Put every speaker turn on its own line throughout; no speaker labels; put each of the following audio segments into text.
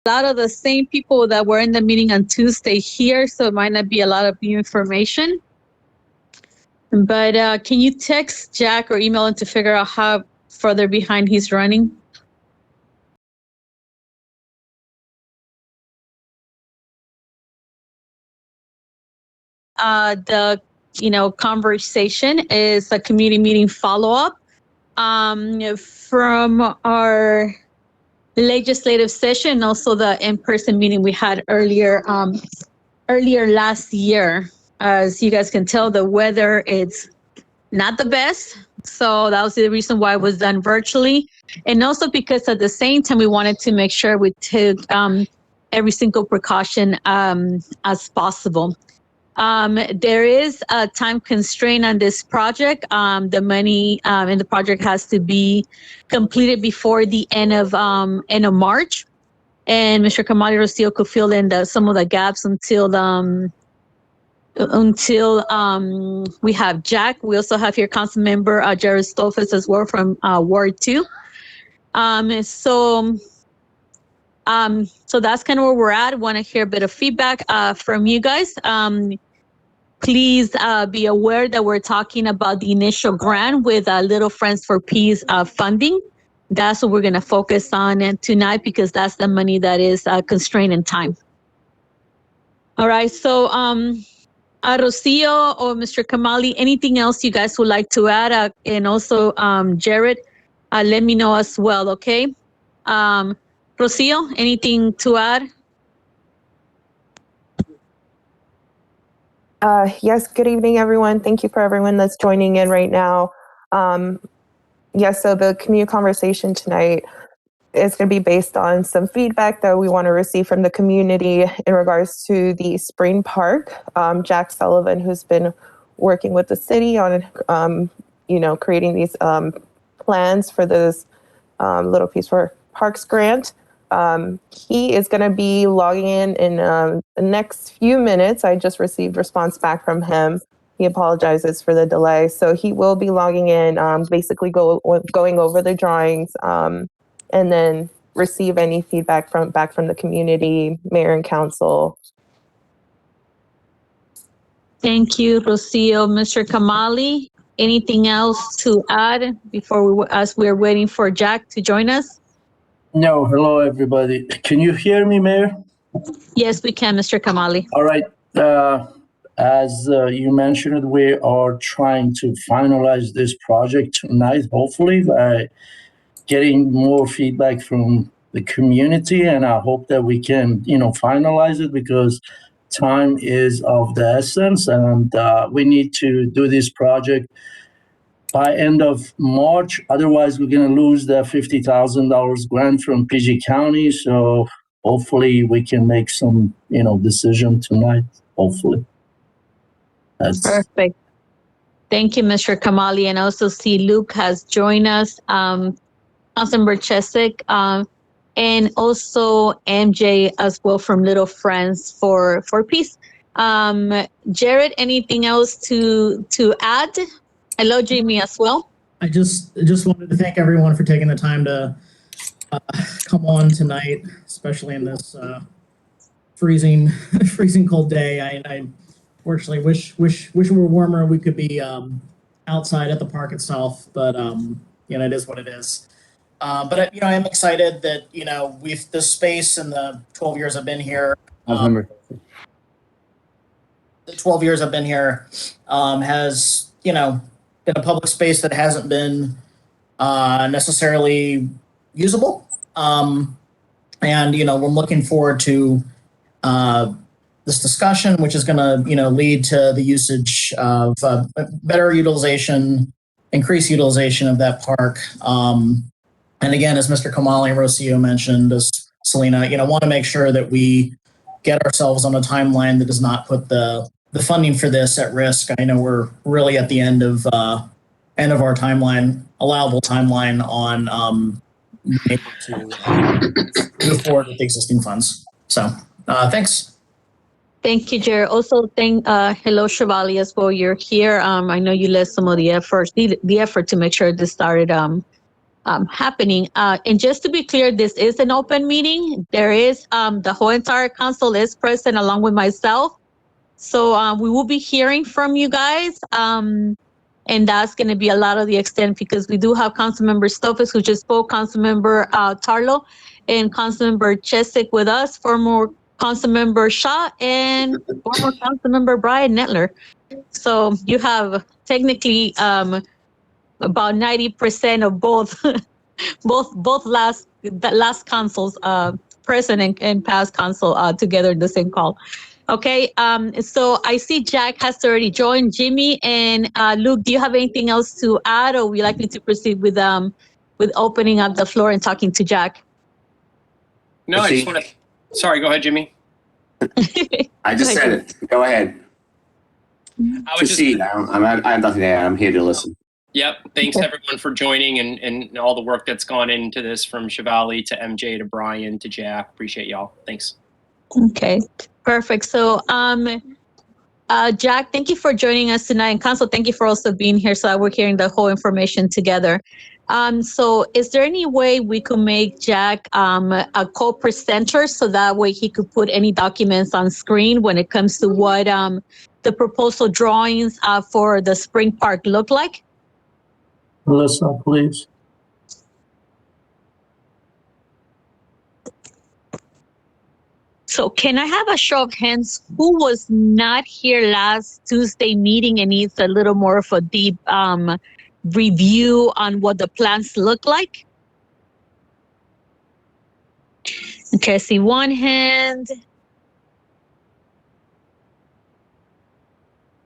a lot of the same people that were in the meeting on Tuesday here, so it might not be a lot of new information. But can you text Jack or email him to figure out how further behind he's running? The conversation is a community meeting follow-up from our legislative session, also the in-person meeting we had earlier last year. As you guys can tell, the weather is not the best, so that was the reason why it was done virtually, and also because at the same time we wanted to make sure we took every single precaution as possible. There is a time constraint on this project. The money in the project has to be completed before the end of March, and Mr. Kamali Rosillo could fill in some of the gaps until we have Jack. We also have here Councilmember Jared Stolfus as well from Ward 2. So that's kind of where we're at. Want to hear a bit of feedback from you guys. Please be aware that we're talking about the initial grant with Little Friends for Peace funding. That's what we're going to focus on tonight because that's the money that is constrained in time. All right, so Rocio or Mr. Kamali, anything else you guys would like to add? And also Jared, let me know as well, okay? Rocio, anything to add?
Yes, good evening, everyone. Thank you for everyone that's joining in right now. Yes, so the community conversation tonight is going to be based on some feedback that we want to receive from the community in regards to the Spring Park. Jack Sullivan, who's been working with the city on, creating these plans for this Little Peace for Parks grant. He is going to be logging in the next few minutes. I just received response back from him. He apologizes for the delay. So he will be logging in, basically going over the drawings, and then receive any feedback back from the community, mayor and council.
Thank you, Rocio. Mr. Kamali, anything else to add as we're waiting for Jack to join us?
No, hello everybody. Can you hear me, Mayor?
Yes, we can, Mr. Kamali.
All right. As you mentioned, we are trying to finalize this project tonight, hopefully by getting more feedback from the community, and I hope that we can, finalize it because time is of the essence, and we need to do this project by end of March. Otherwise, we're going to lose the $50,000 grant from PG County. So hopefully we can make some, decision tonight, hopefully. That's
perfect. Thank you, Mr. Kamali. And also see Luke has joined us, Councilmember Chesek, and also MJ as well from Little Friends for Peace. Jared, anything else to add? Hello, Jamie, as well.
I just wanted to thank everyone for taking the time to come on tonight, especially in this freezing cold day. I fortunately wish we were warmer. We could be outside at the park itself, but it is what it is. But I am excited that we've this space in the 12 years I've been here. The 12 years I've been here has in a public space that hasn't been necessarily usable. And, we're looking forward to this discussion, which is going to, lead to the usage of better utilization, increased utilization of that park. And again, as Mr. Kamali and Rocio mentioned, as Selena, want to make sure that we get ourselves on a timeline that does not put the funding for this at risk. I know we're really at the end of our timeline, allowable timeline on being able to move forward with the existing funds. So thanks.
Thank you, Jared. Also, hello, Shivali, as well. You're here. I know you led some of the effort to make sure this started happening. And just to be clear, this is an open meeting. There is the whole entire council is present along with myself. So we will be hearing from you guys. And that's going to be a lot of the extent because we do have Councilmember Stofis who just spoke, Councilmember Tarlo, and Councilmember Chesick with us, former Councilmember Shaw, and former Councilmember Brian Netler. So you have technically about 90% of both last councils present and past council together in the same call. Okay, so I see Jack has already joined. Jimmy and Luke, do you have anything else to add, or would you like me to proceed with opening up the floor and talking to Jack?
No, I just want to. Sorry, go ahead, Jimmy.
I just said it. Go ahead.
I was
Proceed. I have nothing to add. I'm here to listen.
Yep. Thanks everyone for joining and all the work that's gone into this, from Shivali to MJ to Brian to Jack. Appreciate y'all. Thanks.
Okay, perfect. So, Jack, thank you for joining us tonight. And Council, thank you for also being here so that we're hearing the whole information together. So is there any way we could make Jack a co-presenter so that way he could put any documents on screen when it comes to what the proposal drawings for the Spring Park look like?
Melissa, please.
So can I have a show of hands who was not here last Tuesday meeting and needs a little more of a deep review on what the plans look like? Okay, I see one hand.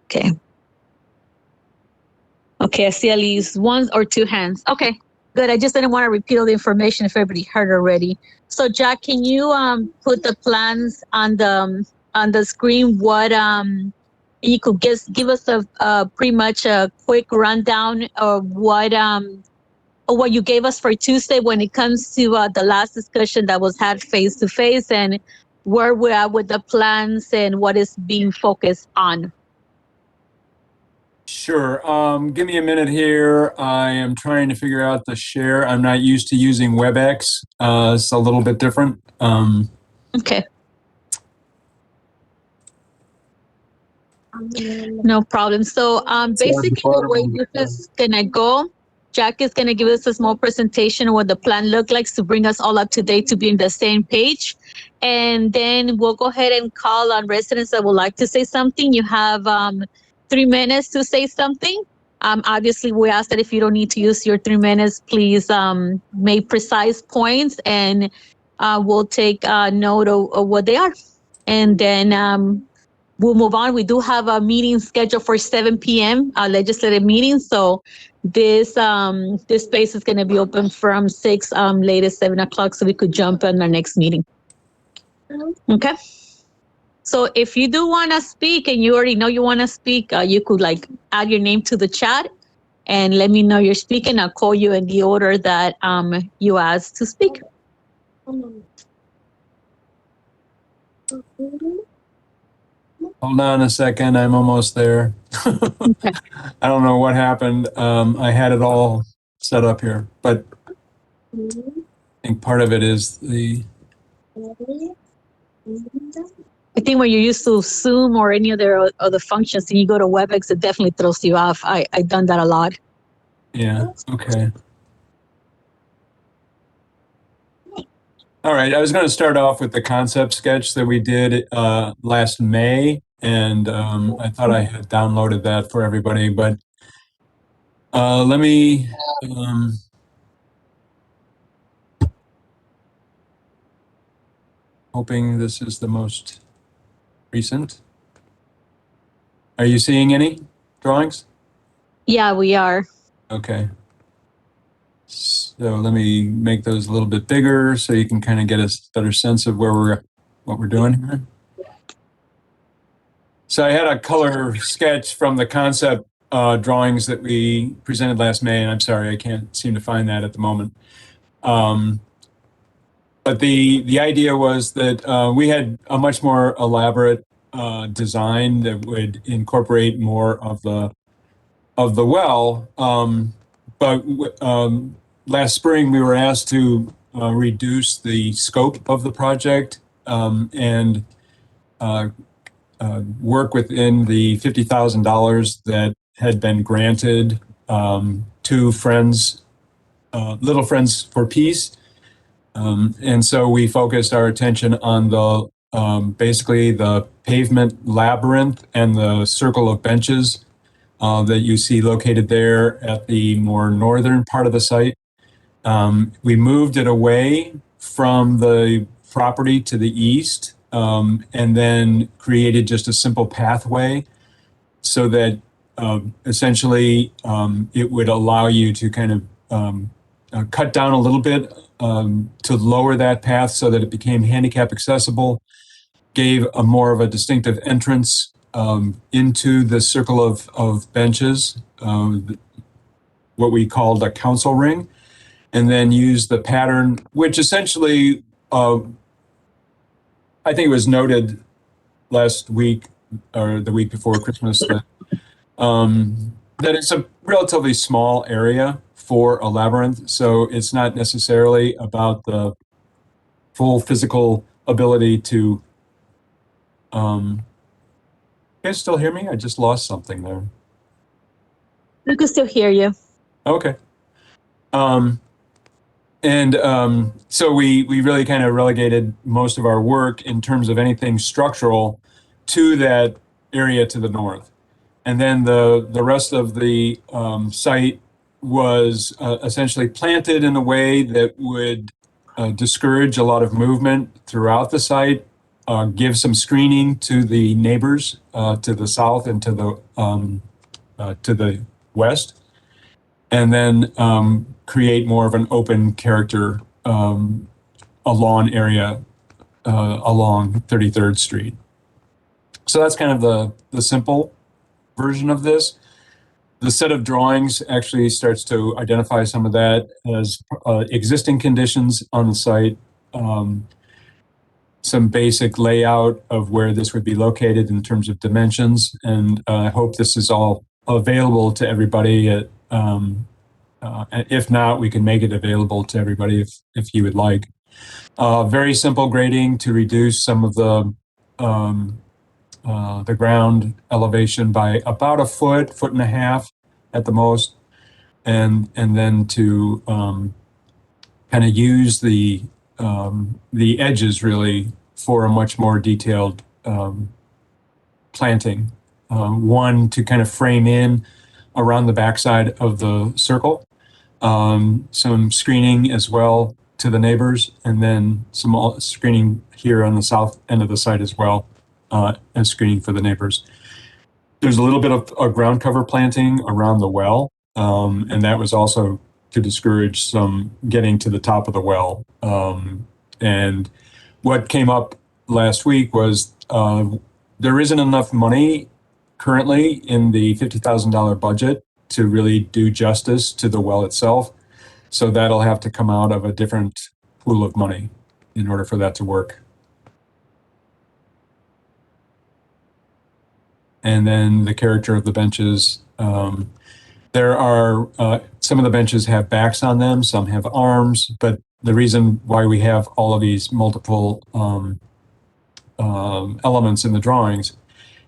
Okay. Okay, I see at least one or two hands. Okay, good. I just didn't want to repeat all the information if everybody heard already. So Jack, can you put the plans on the screen? What you could give us a pretty much a quick rundown of what you gave us for Tuesday when it comes to the last discussion that was had face to face, and where we're at with the plans and what is being focused on.
Sure. Give me a minute here. I am trying to figure out the share. I'm not used to using WebEx. It's a little bit different.
Okay. No problem. So basically the way this is gonna go, Jack is gonna give us a small presentation of what the plan looks like to bring us all up to date to be on the same page. And then we'll go ahead and call on residents that would like to say something. You have 3 minutes to say something. Obviously, we ask that if you don't need to use your 3 minutes, please make precise points, and we'll take note of what they are. And then we'll move on. We do have a meeting scheduled for 7 p.m., a legislative meeting. So this space is going to be open from 6, latest 7 o'clock, so we could jump on our next meeting. Okay. So if you do want to speak and you already know you want to speak, you could add your name to the chat and let me know you're speaking. I'll call you in the order that you asked to speak.
Hold on a second. I'm almost there.
Okay.
I don't know what happened. I had it all set up here, but I think part of it is the...
I think when you're used to Zoom or any other functions and you go to WebEx, it definitely throws you off. I've done that a lot.
Yeah, okay. All right, I was going to start off with the concept sketch that we did last May, and I thought I had downloaded that for everybody, but let me... hoping this is the most recent. Are you seeing any drawings?
Yeah, we are.
Okay. So let me make those a little bit bigger so you can kind of get a better sense of what we're doing here. So I had a color sketch from the concept drawings that we presented last May, and I'm sorry, I can't seem to find that at the moment. But the idea was that we had a much more elaborate design that would incorporate more of the well, but last spring, we were asked to reduce the scope of the project and work within the $50,000 that had been granted to Friends, Little Friends for Peace. And so we focused our attention on the basically the pavement labyrinth and the circle of benches that you see located there at the more northern part of the site. We moved it away from the property to the east and then created just a simple pathway so that essentially it would allow you to kind of cut down a little bit to lower that path so that it became handicap accessible, gave a more of a distinctive entrance into the circle of benches, what we called a council ring, and then used the pattern, which essentially, I think it was noted last week or the week before Christmas that it's a relatively small area for a labyrinth. So it's not necessarily about the full physical ability to, you guys still hear me? I just lost something there.
We can still hear you.
Okay. So we really kind of relegated most of our work in terms of anything structural to that area to the north. And then the rest of the site was essentially planted in a way that would discourage a lot of movement throughout the site, give some screening to the neighbors to the south and to the west, and then create more of an open character, a lawn area along 33rd Street. So that's kind of the simple version of this. The set of drawings actually starts to identify some of that as existing conditions on the site, some basic layout of where this would be located in terms of dimensions, and I hope this is all available to everybody. If not, we can make it available to everybody if you would like. Very simple grading to reduce some of the ground elevation by about a foot and a half at the most, and then to kind of use the edges really for a much more detailed planting. One to kind of frame in around the backside of the circle, some screening as well to the neighbors, and then some screening here on the south end of the site as well. And screening for the neighbors. There's a little bit of ground cover planting around the well, and that was also to discourage some getting to the top of the well. And what came up last week was there isn't enough money currently in the $50,000 budget to really do justice to the well itself. So that'll have to come out of a different pool of money in order for that to work. And then the character of the benches. There are, some of the benches have backs on them, some have arms, but the reason why we have all of these multiple elements in the drawings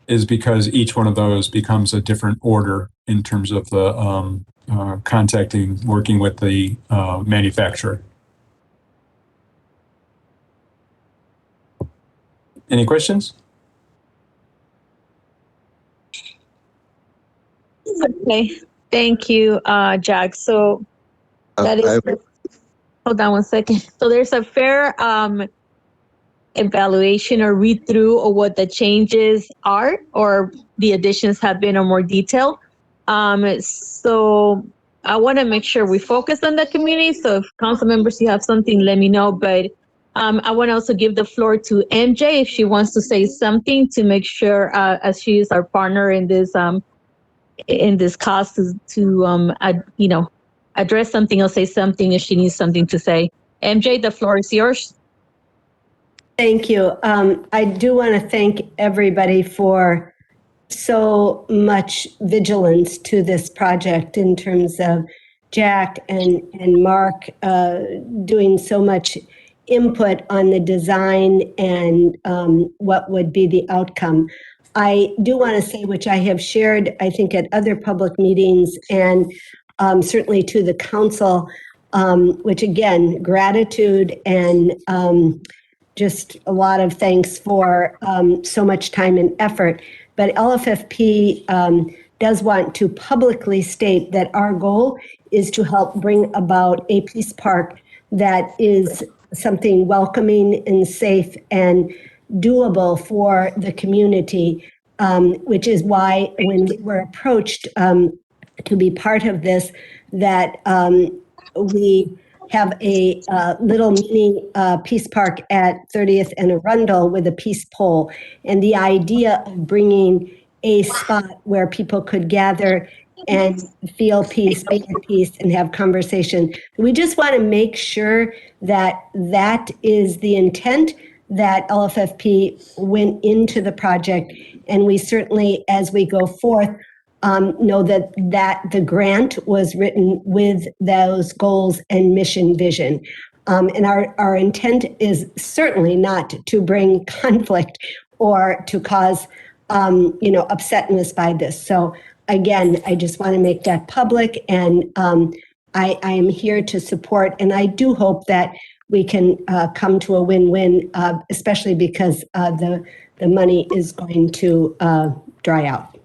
is because each one of those becomes a different order in terms of the working with the manufacturer. Any questions?
Okay, thank you, Jack. So that is, hold on one second. So there's a fair evaluation or read through of what the changes are or the additions have been or more detail. So I want to make sure we focus on the community. So if council members, you have something, let me know. But I want to also give the floor to MJ if she wants to say something to make sure, as she is our partner in this cause to address something or say something if she needs something to say. MJ, the floor is yours.
Thank you. I do want to thank everybody for so much vigilance to this project in terms of Jack and Mark doing so much input on the design and what would be the outcome. I do want to say, which I have shared, I think, at other public meetings and certainly to the council, which again, gratitude and just a lot of thanks for so much time and effort. But LFFP does want to publicly state that our goal is to help bring about a peace park that is something welcoming and safe and doable for the community, which is why when we were approached to be part of this, that we have a little mini peace park at 30th and Arundel with a peace pole. And the idea of bringing a spot where people could gather and feel peace, be at peace, and have conversation. We just want to make sure that that is the intent, that LFFP went into the project. And we certainly, as we go forth, know that the grant was written with those goals and mission vision. And our intent is certainly not to bring conflict or to cause upsetness by this. So again, I just want to make that public, and I am here to support, and I do hope that we can come to a win-win, especially because the money is going to dry out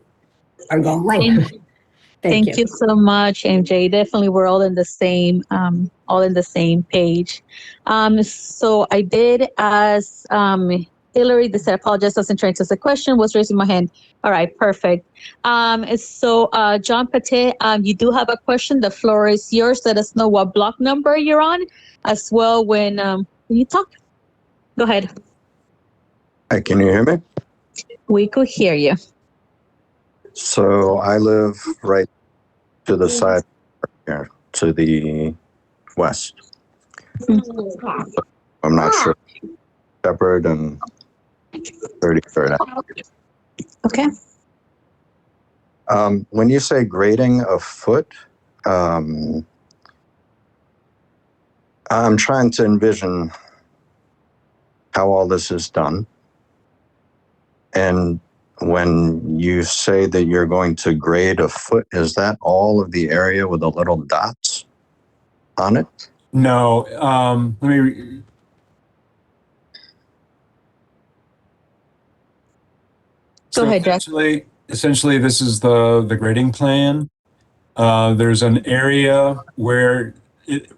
or go away.
Thank you so much, MJ. Definitely, we're all in the same page. So I did ask Hillary. They said, "I apologize, wasn't trying to ask a question. Was raising my hand." All right, perfect. So John Pate, you do have a question. The floor is yours. Let us know what block number you're on, as well when you talk. Go ahead.
Hi, can you hear me?
We could hear you.
So I live right to the side here, to the west. I'm not sure. Shepherd and 33rd.
Okay.
When you say grading a foot, I'm trying to envision how all this is done. And when you say that you're going to grade a foot, is that all of the area with the little dots on it?
No, let me.
Go ahead, Jack.
Essentially, this is the grading plan. There's an area where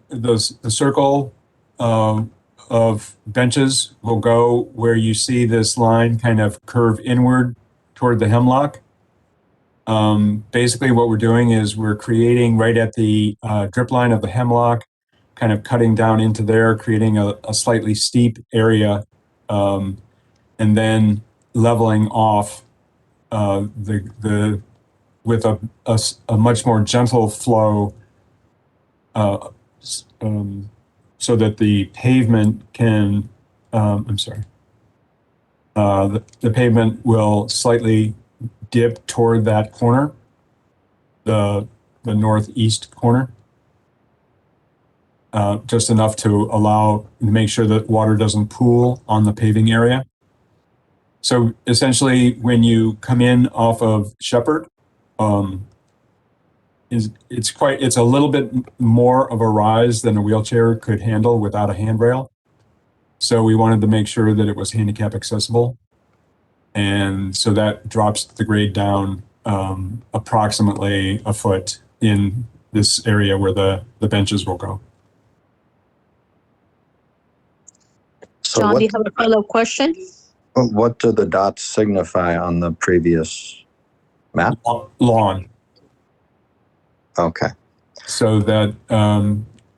the circle of benches will go where you see this line kind of curve inward toward the hemlock. Basically, what we're doing is we're creating right at the drip line of the hemlock, kind of cutting down into there, creating a slightly steep area, and then leveling off with a much more gentle flow, so that the pavement can, the pavement will slightly dip toward that corner, the northeast corner, just enough to make sure that water doesn't pool on the paving area. So essentially, when you come in off of Shepherd, it's a little bit more of a rise than a wheelchair could handle without a handrail. So we wanted to make sure that it was handicap accessible. And so that drops the grade down approximately a foot in this area where the benches will go.
So
John, do you have a follow-up question?
what do the dots signify on the previous map?
Lawn.
Okay.
So that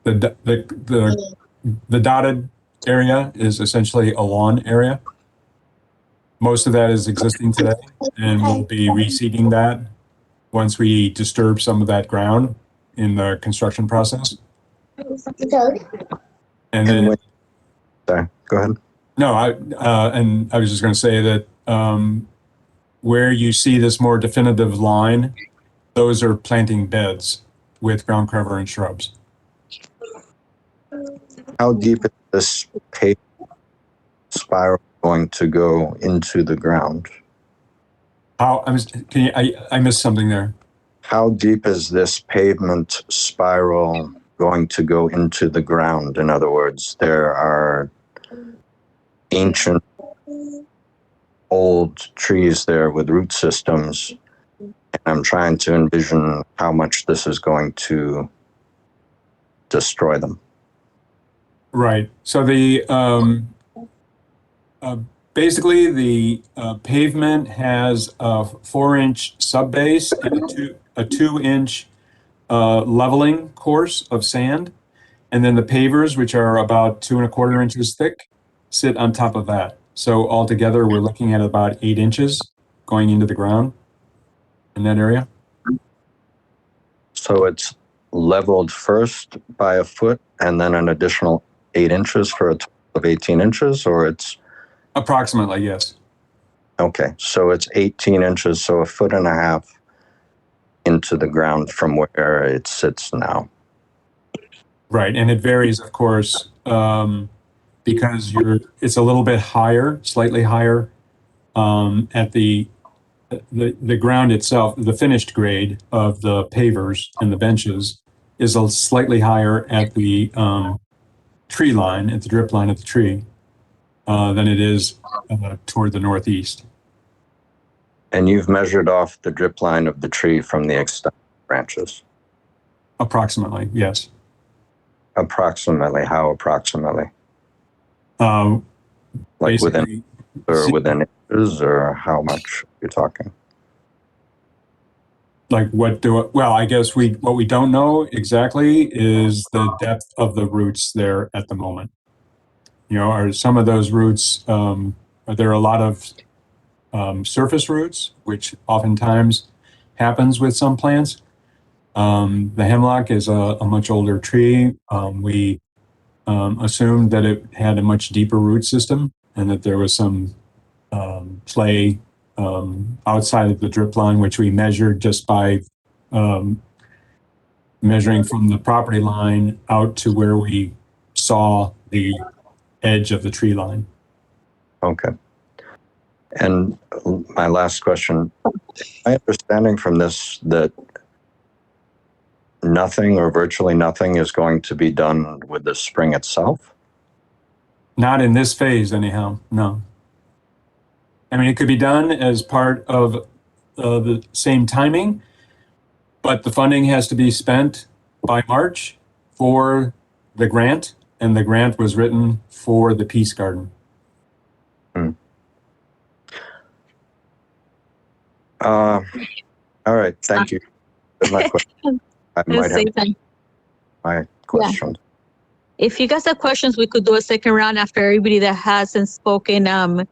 the dotted area is essentially a lawn area. Most of that is existing today, and we'll be reseeding that once we disturb some of that ground in the construction process. And then,
sorry, go ahead.
no, I was just going to say that where you see this more definitive line, those are planting beds. with ground cover and shrubs.
How deep is this paved spiral going to go into the ground?
I missed something there.
How deep is this pavement spiral going to go into the ground? In other words, there are ancient old trees there with root systems. And I'm trying to envision how much this is going to destroy them.
Right. So the basically the pavement has a 4-inch subbase and a 2-inch leveling course of sand, and then the pavers, which are about 2 1/4 inches thick, sit on top of that. So altogether, we're looking at about 8 inches going into the ground in that area.
So it's leveled first by a foot and then an additional 8 inches for a total of 18 inches, or it's
Approximately, yes.
okay. So it's 18 inches, so a foot and a half into the ground from where it sits now.
Right, and it varies, of course, because it's a little bit higher, slightly higher at the ground itself. The finished grade of the pavers and the benches is slightly higher at the tree line, at the drip line of the tree, than it is toward the northeast.
And you've measured off the drip line of the tree from the extended branches.
Approximately, yes.
Approximately, how approximately? Like within inches, or how much you're talking?
Like well, I guess what we don't know exactly is the depth of the roots there at the moment. You know, are some of those roots, are there a lot of surface roots, which oftentimes happens with some plants? The hemlock is a much older tree. We assumed that it had a much deeper root system and that there was some clay outside of the drip line, which we measured just by measuring from the property line out to where we saw the edge of the tree line.
Okay. And my last question, my understanding from this that nothing or virtually nothing is going to be done with the spring itself?
Not in this phase, anyhow, no. I mean, it could be done as part of the same timing, but the funding has to be spent by March for the grant, and the grant was written for the Peace Garden.
All right, thank you. That's my question. I might have my questions.
If you guys have questions, we could do a second round after everybody that hasn't spoken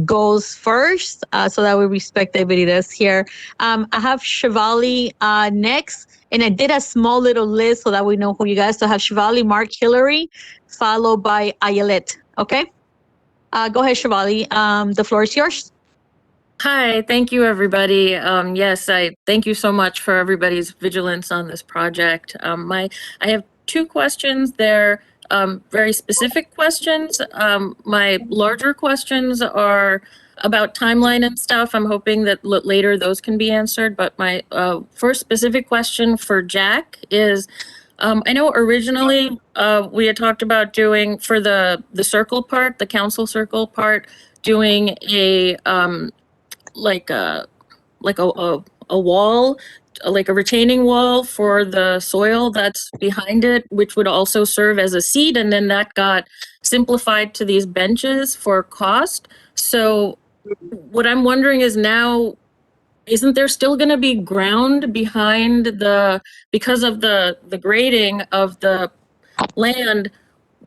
goes first, so that we respect everybody that's here. I have Shivali next, and I did a small little list so that we know who you guys. So I have Shivali, Mark, Hillary, followed by Ayelet. Okay, go ahead, Shivali. The floor is yours.
Hi, thank you, everybody. Yes, I thank you so much for everybody's vigilance on this project. I have 2 questions. They're very specific questions. My larger questions are about timeline and stuff. I'm hoping that later those can be answered. But my first specific question for Jack is, I know originally we had talked about doing for the circle part, the council circle part, doing a like a wall, like a retaining wall for the soil that's behind it, which would also serve as a seat. And then that got simplified to these benches for cost. So what I'm wondering is now, isn't there still going to be ground behind because of the grading of the land?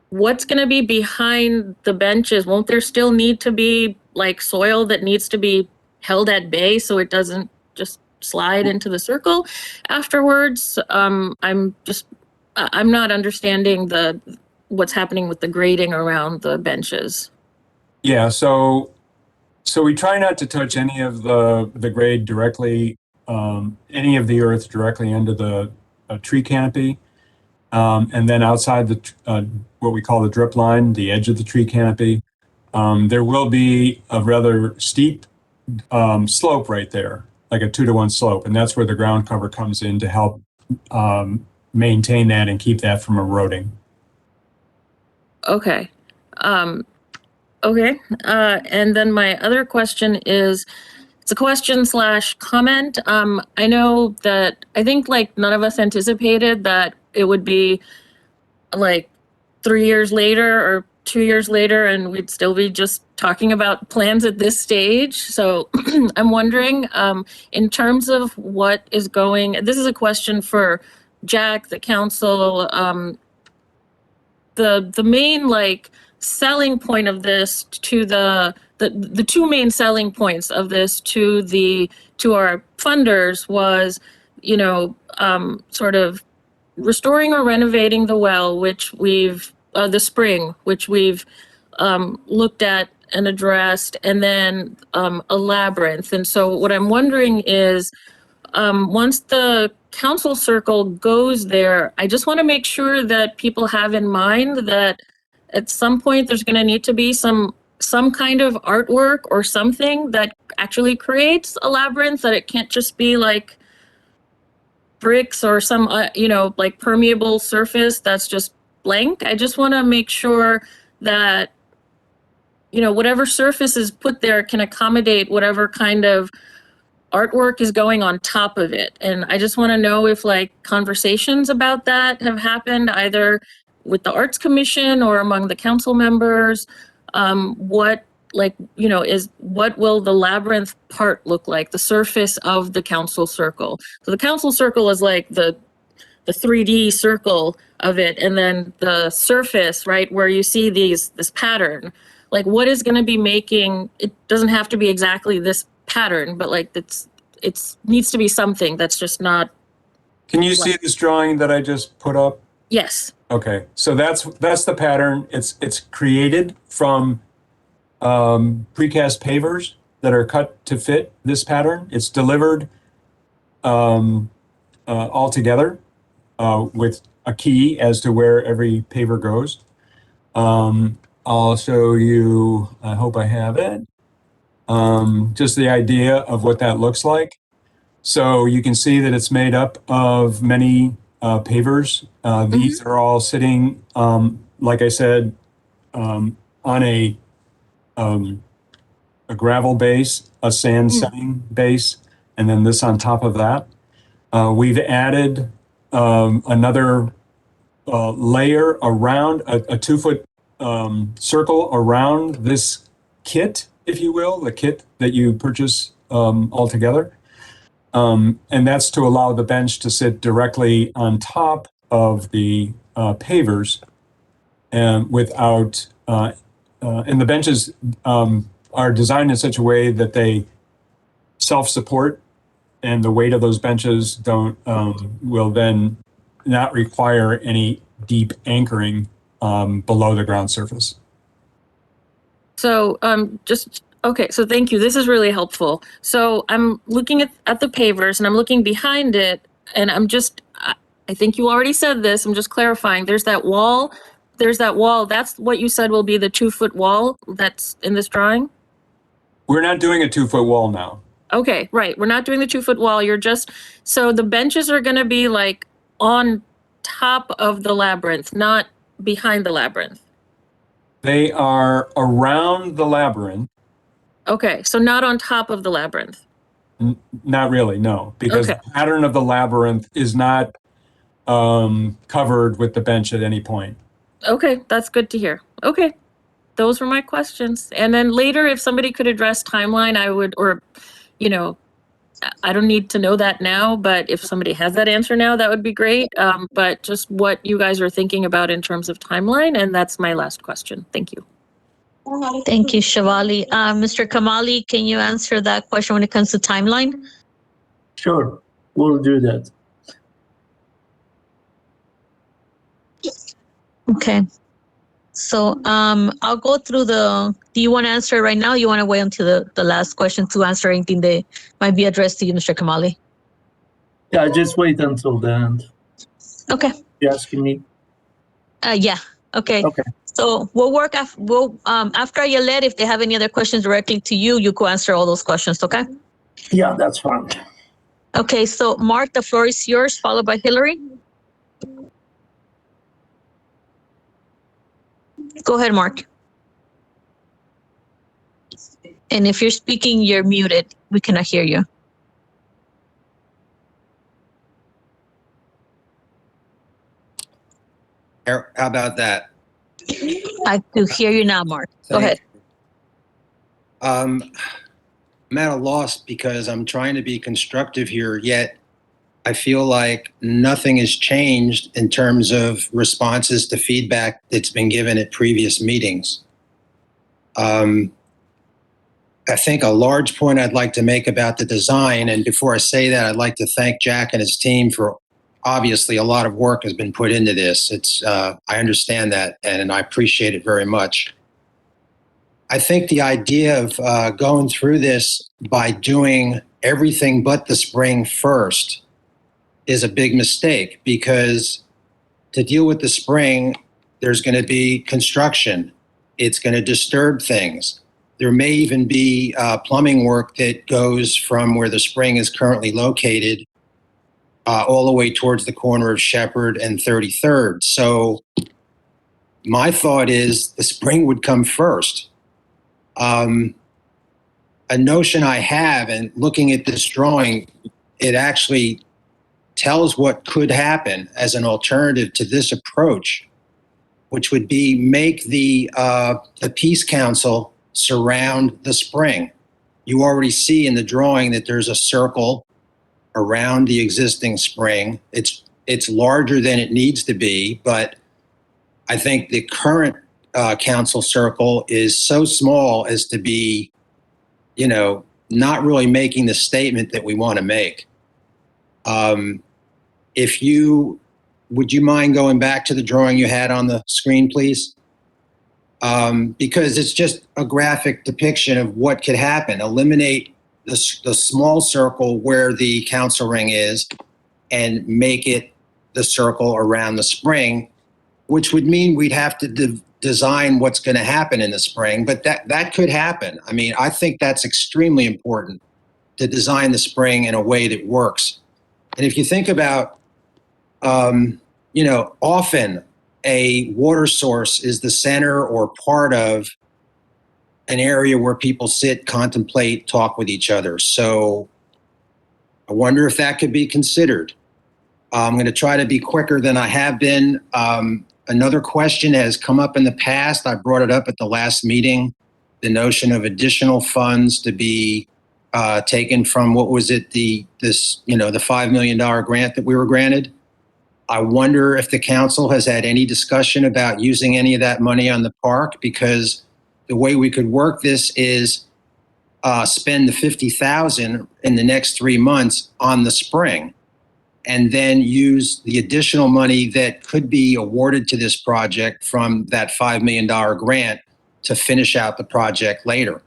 What's going to be behind the benches? Won't there still need to be like soil that needs to be held at bay so it doesn't just slide into the circle afterwards? I'm not understanding what's happening with the grading around the benches.
Yeah, so we try not to touch any of the grade directly, any of the earth directly into the tree canopy. And then outside what we call the drip line, the edge of the tree canopy, there will be a rather steep slope right there, like a 2-to-1 slope. And that's where the ground cover comes in to help maintain that and keep that from eroding.
Okay. Okay. And then my other question is, it's a question / comment. I know that I think like none of us anticipated that it would be like 3 years later or 2 years later, and we'd still be just talking about plans at this stage. So I'm wondering, in terms of what is going, this is a question for Jack, the council, the main like selling point of this to the two main selling points of this to our funders was, you know, sort of restoring or renovating the well, which we've the spring, which we've looked at and addressed, and then a labyrinth. And so what I'm wondering is, once the council circle goes there, I just want to make sure that people have in mind that at some point there's going to need to be some kind of artwork or something that actually creates a labyrinth, that it can't just be like bricks or some, you know, like permeable surface that's just blank. I just want to make sure that, you know, whatever surface is put there can accommodate whatever kind of artwork is going on top of it. And I just want to know if like conversations about that have happened either with the Arts Commission or among the council members. What, like, you know, what will the labyrinth part look like, the surface of the council circle? So the council circle is like the 3D circle of it, and then the surface, right, where you see this pattern, like what is going to be making, it doesn't have to be exactly this pattern, but like it's needs to be something that's just not.
Can you see this drawing that I just put up?
Yes.
Okay, so that's the pattern. It's created from precast pavers that are cut to fit this pattern. It's delivered all together with a key as to where every paver goes. I'll show you, I hope I have it, just the idea of what that looks like. So you can see that it's made up of many pavers. These are all sitting, like I said, on a gravel base, a sand setting base, and then this on top of that. We've added another layer around a 2-foot circle around this kit, if you will, the kit that you purchase altogether. And that's to allow the bench to sit directly on top of the pavers and without, and the benches are designed in such a way that they self-support, and the weight of those benches will then not require any deep anchoring below the ground surface.
So okay, so thank you. This is really helpful. So I'm looking at the pavers and I'm looking behind it, and I think you already said this, I'm just clarifying. There's that wall. That's what you said will be the 2-foot wall that's in this drawing?
We're not doing a 2-foot wall now.
Okay, right. We're not doing the 2-foot wall. So the benches are going to be like on top of the labyrinth, not behind the labyrinth.
They are around the labyrinth.
Okay, so not on top of the labyrinth.
Not really, no, because
Okay.
the pattern of the labyrinth is not covered with the bench at any point.
Okay, that's good to hear. Okay, those were my questions. And then later, if somebody could address timeline, I would, or, you know, I don't need to know that now, but if somebody has that answer now, that would be great. But just what you guys are thinking about in terms of timeline, and that's my last question. Thank you.
Thank you, Shivali. Mr. Kamali, can you answer that question when it comes to timeline?
Sure, we'll do that.
Okay. So I'll go through do you want to answer right now? Or you want to wait until the last question to answer anything that might be addressed to you, Mr. Kamali?
Yeah, just wait until the end.
Okay.
You asking me?
Yeah. Okay.
Okay.
So we'll work after Ayelet, if they have any other questions directly to you, you can answer all those questions. Okay.
Yeah, that's fine.
Okay. So Mark, the floor is yours, followed by Hillary. Go ahead, Mark. And if you're speaking, you're muted. We cannot hear you.
How about that?
I do hear you now, Mark. Go ahead.
I'm at a loss because I'm trying to be constructive here, yet I feel like nothing has changed in terms of responses to feedback that's been given at previous meetings. I think a large point I'd like to make about the design, and before I say that, I'd like to thank Jack and his team for obviously a lot of work has been put into this. I understand that, and I appreciate it very much. I think the idea of going through this by doing everything but the spring first is a big mistake, because to deal with the spring, there's going to be construction. It's going to disturb things. There may even be plumbing work that goes from where the spring is currently located all the way towards the corner of Shepherd and 33rd. So my thought is the spring would come first. A notion I have, and looking at this drawing, it actually tells what could happen as an alternative to this approach, which would be make the Peace Council surround the spring. You already see in the drawing that there's a circle around the existing spring. It's larger than it needs to be, but I think the current council circle is so small as to be, not really making the statement that we want to make. Would you mind going back to the drawing you had on the screen, please? Because it's just a graphic depiction of what could happen. Eliminate the small circle where the council ring is and make it the circle around the spring, which would mean we'd have to design what's going to happen in the spring, but that could happen. I mean, I think that's extremely important, to design the spring in a way that works. And if you think about, often a water source is the center or part of an area where people sit, contemplate, talk with each other. So I wonder if that could be considered. I'm going to try to be quicker than I have been. Another question has come up in the past. I brought it up at the last meeting, the notion of additional funds to be taken from, what was it, the $5 million grant that we were granted. I wonder if the council has had any discussion about using any of that money on the park, because the way we could work this is spend the $50,000 in the next 3 months on the spring, and then use the additional money that could be awarded to this project from that $5 million grant to finish out the project later.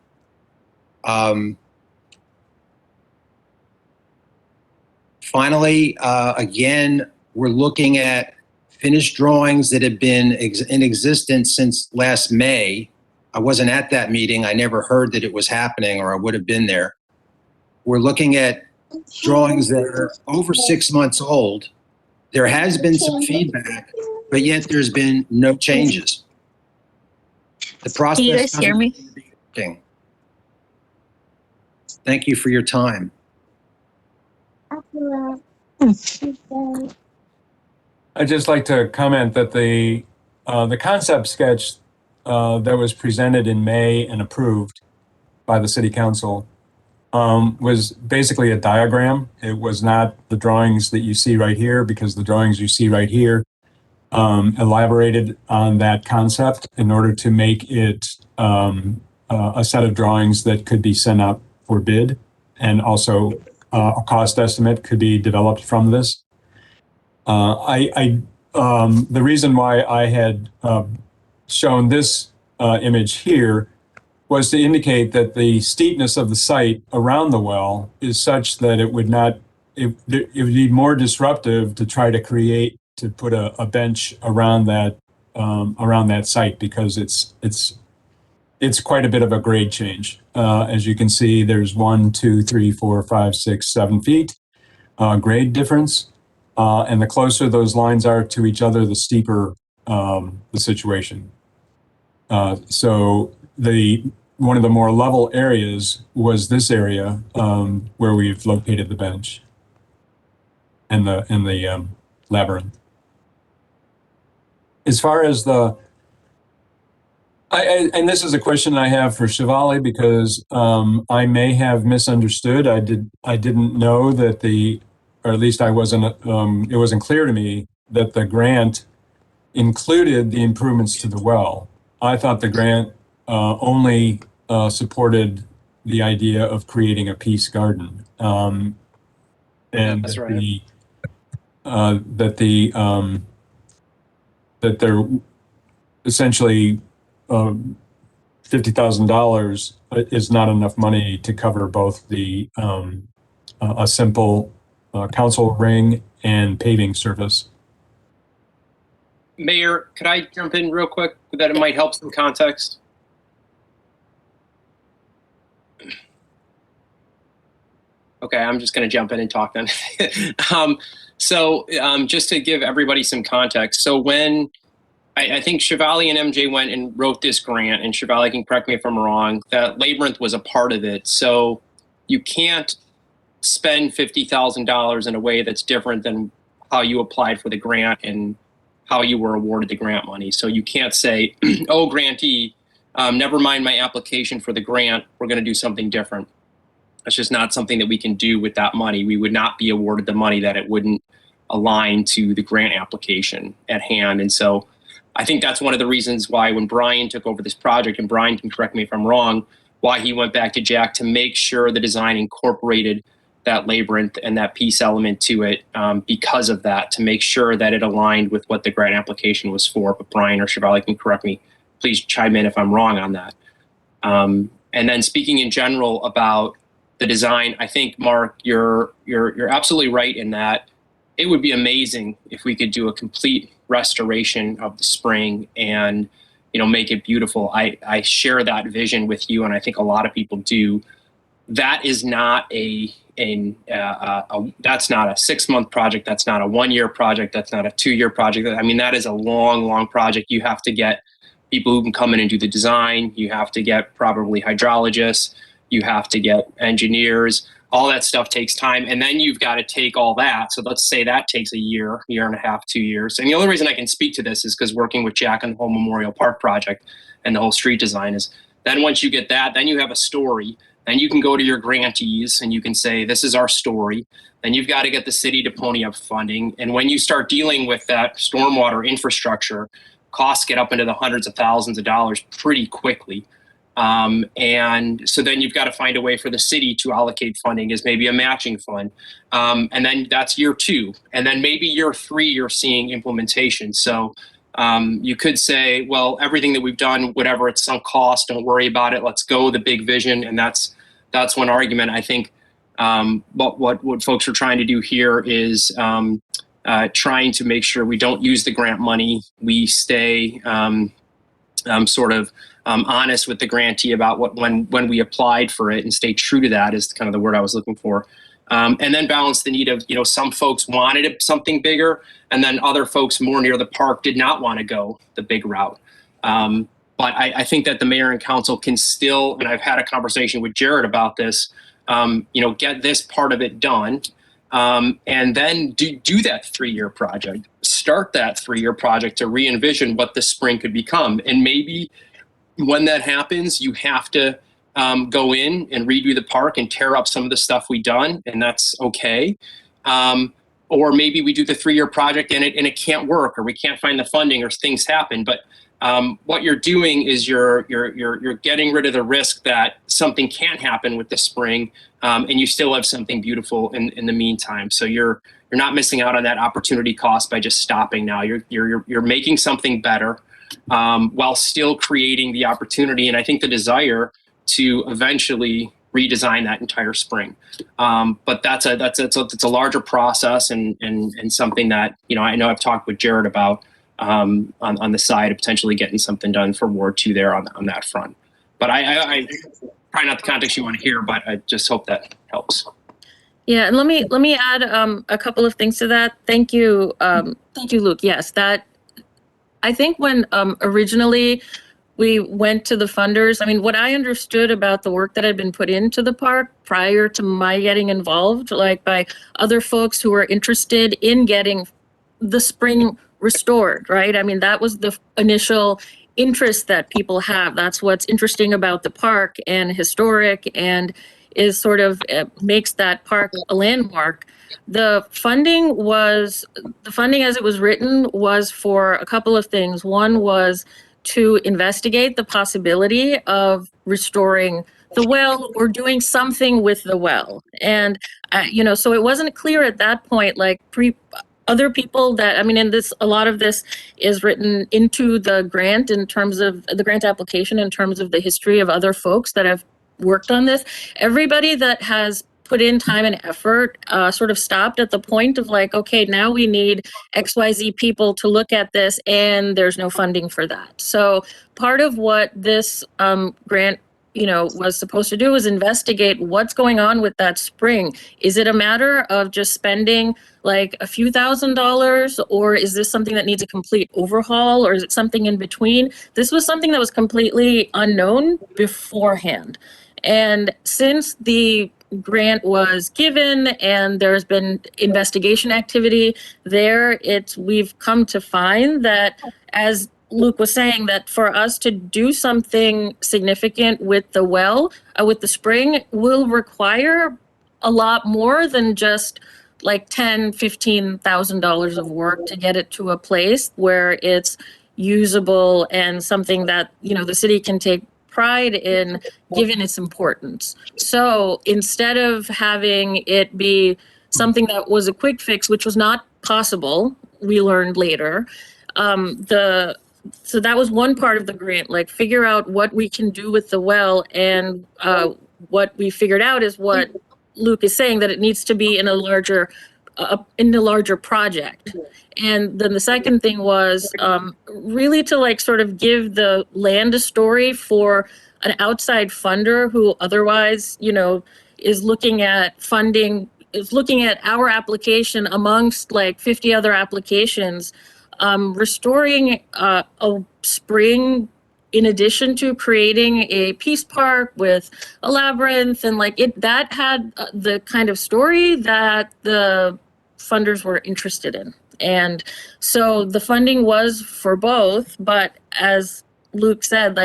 Finally, again, we're looking at finished drawings that have been in existence since last May. I wasn't at that meeting. I never heard that it was happening, or I would have been there. We're looking at drawings that are over 6 months old. There has been some feedback, but yet there's been no changes. The process.
Can you guys hear me?
Thank you for your time.
I'd just like to comment that the concept sketch that was presented in May and approved by the City Council was basically a diagram. It was not the drawings that you see right here, because the drawings you see right here elaborated on that concept in order to make it a set of drawings that could be sent out for bid, and also a cost estimate could be developed from this. The reason why I had shown this image here was to indicate that the steepness of the site around the well is such that it would be more disruptive to try to create to put a bench around that site, because it's quite a bit of a grade change. As you can see, there's 1, 2, 3, 4, 5, 6, 7 feet grade difference. And the closer those lines are to each other, the steeper the situation. So one of the more level areas was this area where we've located the bench and the labyrinth. As far as and this is a question I have for Shivali, because I may have misunderstood. I didn't know that or at least it wasn't clear to me that the grant included the improvements to the well. I thought the grant only supported the idea of creating a peace garden. And
That's right.
that they're essentially $50,000 is not enough money to cover both a simple council ring and paving service.
Mayor, could I jump in real quick that it might help some context? Okay, I'm just going to jump in and talk then. Just to give everybody some context. So when I think Shivali and MJ went and wrote this grant, and Shivali can correct me if I'm wrong, that Labyrinth was a part of it. So you can't spend $50,000 in a way that's different than how you applied for the grant and how you were awarded the grant money. So you can't say, oh, grantee, never mind my application for the grant, we're going to do something different. That's just not something that we can do with that money. We would not be awarded the money that it wouldn't align to the grant application at hand. And so I think that's one of the reasons why when Brian took over this project, and Brian can correct me if I'm wrong, why he went back to Jack to make sure the design incorporated that labyrinth and that peace element to it, because of that, to make sure that it aligned with what the grant application was for. But Brian or Shivali can correct me. Please chime in if I'm wrong on that. And then speaking in general about the design, I think, Mark, you're absolutely right in that it would be amazing if we could do a complete restoration of the spring and make it beautiful. I share that vision with you, and I think a lot of people do. That is not that's not a 6-month project. That's not a 1-year project. That's not a 2-year project. I mean, that is a long, long project. You have to get people who can come in and do the design. You have to get probably hydrologists. You have to get engineers. All that stuff takes time. And then you've got to take all that. So let's say that takes a year and a half, 2 years. And the only reason I can speak to this is because working with Jack on the whole Memorial Park project and the whole street design is then once you get that, then you have a story. Then you can go to your grantees and you can say, this is our story. Then you've got to get the city to pony up funding. And when you start dealing with that stormwater infrastructure, costs get up into the hundreds of thousands of dollars pretty quickly. And so then you've got to find a way for the city to allocate funding as maybe a matching fund. And then that's year 2. And then maybe year 3, you're seeing implementation. So you could say, well, everything that we've done, whatever it's sunk cost, don't worry about it. Let's go the big vision. And that's one argument. I think what folks are trying to do here is trying to make sure we don't use the grant money. We stay honest with the grantee about when we applied for it, and stay true to that is kind of the word I was looking for. And then balance the need of, some folks wanted something bigger, and then other folks more near the park did not want to go the big route. But I think that the mayor and council can still, and I've had a conversation with Jared about this, get this part of it done, and then do that 3-year project. Start that 3-year project to re-envision what the spring could become. And maybe when that happens, you have to go in and redo the park and tear up some of the stuff we've done, and that's okay. Or maybe we do the 3-year project and it can't work, or we can't find the funding, or things happen. But what you're doing is you're getting rid of the risk that something can't happen with the spring, and you still have something beautiful in the meantime. So you're not missing out on that opportunity cost by just stopping now. You're making something better while still creating the opportunity, and I think the desire to eventually redesign that entire spring. But it's a larger process and something that, I know I've talked with Jared about on the side of potentially getting something done for Ward 2 there on that front. But I probably not the context you want to hear, but I just hope that helps.
Yeah, and let me add a couple of things to that. Thank you, Luke. Yes, that I think when originally we went to the funders, I mean, what I understood about the work that had been put into the park prior to my getting involved, like by other folks who were interested in getting the spring restored, right? I mean, that was the initial interest that people have. That's what's interesting about the park and historic and is sort of makes that park a landmark. The funding as it was written was for a couple of things. One was to investigate the possibility of restoring the well or doing something with the well. And, so it wasn't clear at that point, like other people that, I mean, a lot of this is written into the grant in terms of the grant application, in terms of the history of other folks that have worked on this. Everybody that has put in time and effort sort of stopped at the point of like, okay, now we need XYZ people to look at this and there's no funding for that. So part of what this grant was supposed to do is investigate what's going on with that spring. Is it a matter of just spending like a few $1,000s, or is this something that needs a complete overhaul, or is it something in between? This was something that was completely unknown beforehand. And since the grant was given and there's been investigation activity there, we've come to find that, as Luke was saying, that for us to do something significant with the well, with the spring, will require a lot more than just like $10,000-$15,000 of work to get it to a place where it's usable and something that the city can take pride in, given its importance. So instead of having it be something that was a quick fix, which was not possible, we learned later, so that was one part of the grant, like figure out what we can do with the well. And what we figured out is what Luke is saying, that it needs to be in a larger project. And then the second thing was really to like sort of give the land a story for an outside funder who otherwise, is looking at funding, is looking at our application amongst like 50 other applications. Restoring a spring, in addition to creating a peace park with a labyrinth, and that had the kind of story that the funders were interested in. And so the funding was for both, but as Luke said,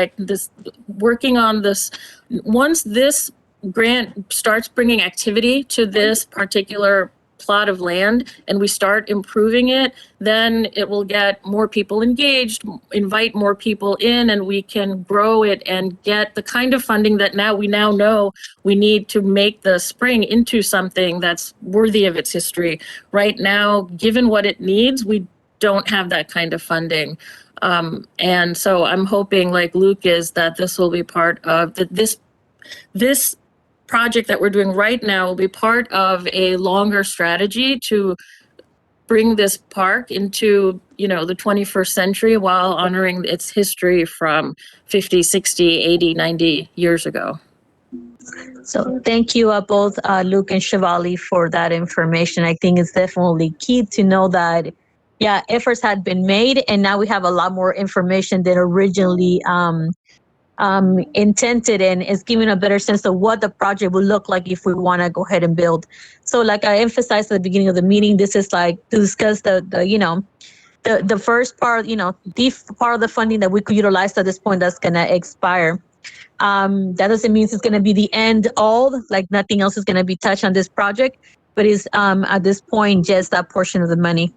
working on this, once this grant starts bringing activity to this particular plot of land and we start improving it, then it will get more people engaged, invite more people in, and we can grow it and get the kind of funding that we now know we need to make the spring into something that's worthy of its history. Right now, given what it needs, we don't have that kind of funding. And so I'm hoping, like Luke is, that this will be part of this project that we're doing right now will be part of a longer strategy to bring this park into, the 21st century while honoring its history from 50, 60, 80, 90 years ago.
So thank you both, Luke and Shivali, for that information. I think it's definitely key to know that, efforts had been made, and now we have a lot more information than originally intended, and it's giving a better sense of what the project would look like if we want to go ahead and build. So like I emphasized at the beginning of the meeting, this is like to discuss the first part, the part of the funding that we could utilize at this point that's going to expire. That doesn't mean it's going to be the end all, like nothing else is going to be touched on this project, but is at this point just that portion of the money.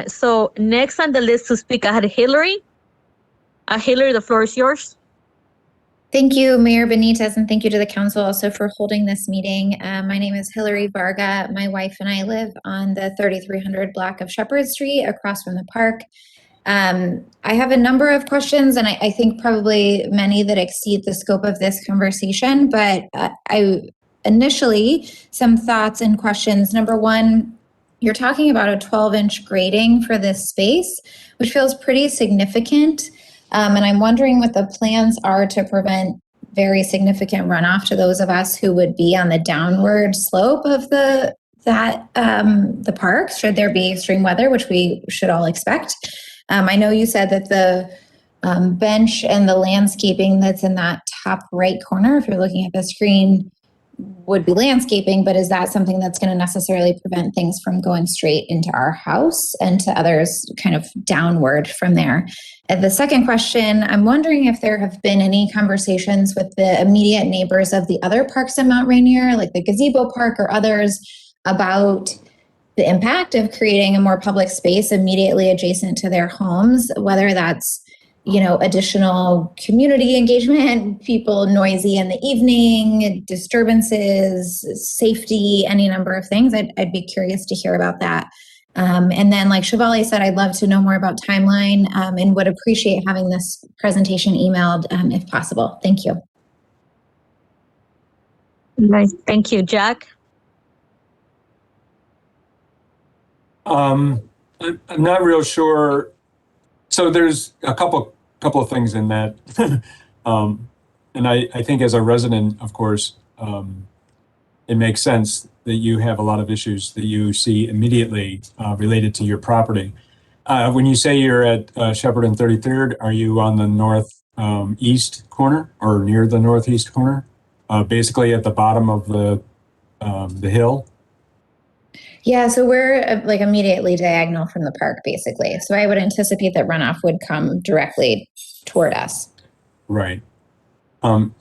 So next on the list to speak, I had Hillary. Hillary, the floor is yours.
Thank you, Mayor Benitez, and thank you to the council also for holding this meeting. My name is Hillary Varga. My wife and I live on the 3300 block of Shepherd Street across from the park. I have a number of questions, and I think probably many that exceed the scope of this conversation, but initially, some thoughts and questions. Number one, you're talking about a 12-inch grading for this space, which feels pretty significant. And I'm wondering what the plans are to prevent very significant runoff to those of us who would be on the downward slope of the park, should there be extreme weather, which we should all expect. I know you said that the bench and the landscaping that's in that top right corner, if you're looking at the screen, would be landscaping, but is that something that's going to necessarily prevent things from going straight into our house and to others kind of downward from there? And the second question, I'm wondering if there have been any conversations with the immediate neighbors of the other parks in Mount Rainier, like the gazebo park or others, about the impact of creating a more public space immediately adjacent to their homes, whether that's, you know, additional community engagement, people noisy in the evening, disturbances, safety, any number of things. I'd be curious to hear about that. And then, like Chevalier said, I'd love to know more about timeline and would appreciate having this presentation emailed if possible. Thank you.
Nice. Thank you, Jack.
I'm not real sure. So there's a couple of things in that. And I think as a resident, of course, it makes sense that you have a lot of issues that you see immediately related to your property. When you say you're at Shepherd and 33rd, are you on the northeast corner or near the northeast corner? Basically at the bottom of the hill?
Yeah, so we're like immediately diagonal from the park, basically. So I would anticipate that runoff would come directly toward us.
Right.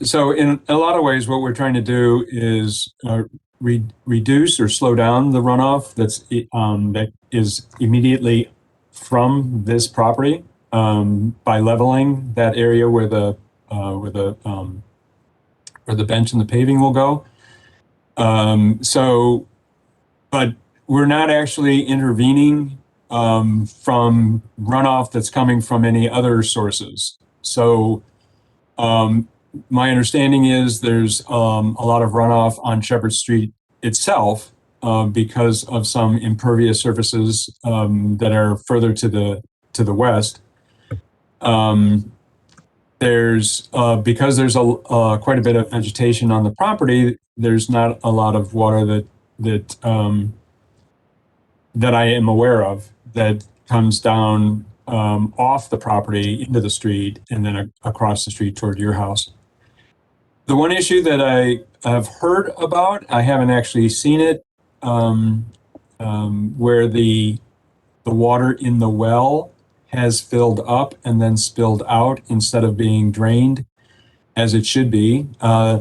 So in a lot of ways, what we're trying to do is reduce or slow down the runoff that is immediately from this property by leveling that area where the bench and the paving will go. But we're not actually intervening from runoff that's coming from any other sources. So my understanding is there's a lot of runoff on Shepherd Street itself because of some impervious surfaces that are further to the west. There's because there's quite a bit of vegetation on the property. There's not a lot of water that I am aware of that comes down off the property into the street and then across the street toward your house. The one issue that I have heard about, I haven't actually seen it, where the water in the well has filled up and then spilled out instead of being drained as it should be. I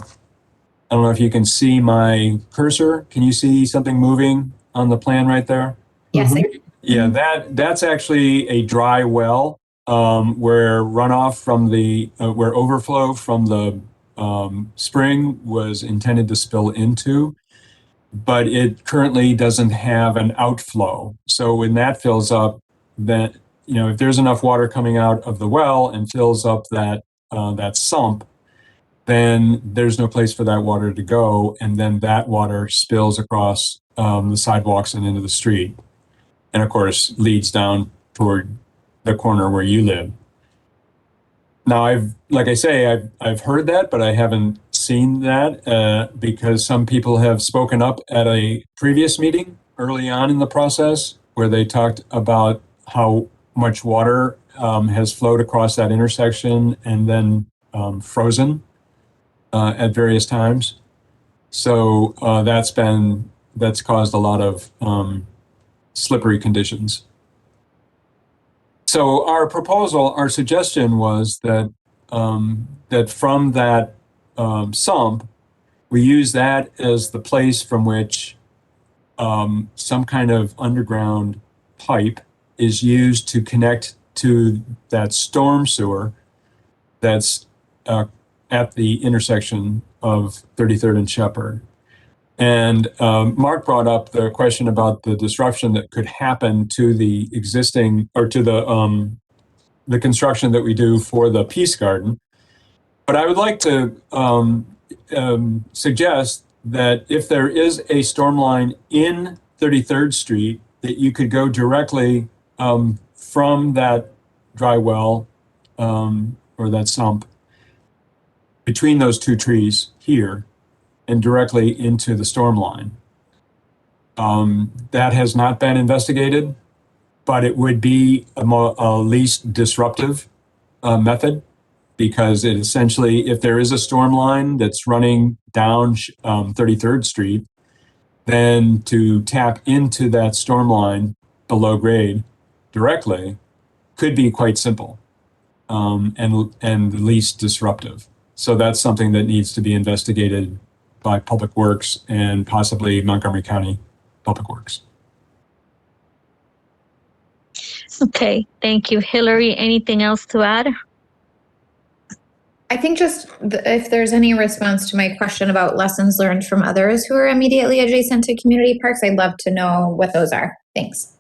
don't know if you can see my cursor. Can you see something moving on the plan right there?
Yes.
Yeah, that's actually a dry well where runoff from where overflow from the spring was intended to spill into, but it currently doesn't have an outflow. So when that fills up, that, you know, if there's enough water coming out of the well and fills up that sump, then there's no place for that water to go, and then that water spills across the sidewalks and into the street, and of course leads down toward the corner where you live. Now, I've heard that, but I haven't seen that because some people have spoken up at a previous meeting early on in the process where they talked about how much water has flowed across that intersection and then frozen at various times. So that's caused a lot of slippery conditions. So our suggestion was that that from that sump, we use that as the place from which some kind of underground pipe is used to connect to that storm sewer that's at the intersection of 33rd and Shepherd. And Mark brought up the question about the disruption that could happen to the existing or to the the construction that we do for the Peace Garden. But I would like to suggest that if there is a storm line in 33rd Street, that you could go directly from that dry well or that sump between those two trees here and directly into the storm line. That has not been investigated, but it would be a least disruptive method, because it essentially, if there is a storm line that's running down 33rd Street, then to tap into that storm line below grade directly could be quite simple and least disruptive. So that's something that needs to be investigated by Public Works and possibly Montgomery County Public Works.
Okay, thank you. Hillary, anything else to add?
I think just if there's any response to my question about lessons learned from others who are immediately adjacent to community parks, I'd love to know what those are. Thanks.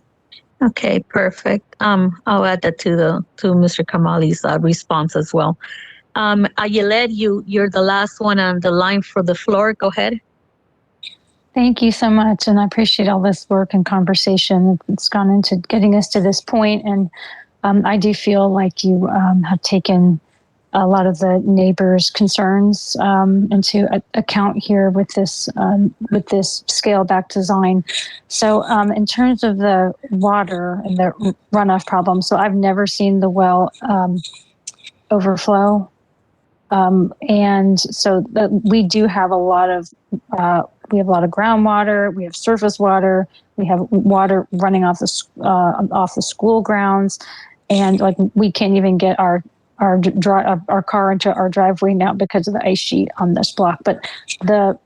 Okay, perfect. I'll add that to Mr. Kamali's response as well. Ayelet, you're the last one on the line for the floor. Go ahead.
Thank you so much, and I appreciate all this work and conversation that's gone into getting us to this point. And I do feel like you have taken a lot of the neighbors' concerns into account here with this scale back design. So in terms of the water and the runoff problem, so I've never seen the well overflow. And so we do have a lot of groundwater, we have surface water, we have water running off the school grounds, and like we can't even get our car into our driveway now because of the ice sheet on this block. But the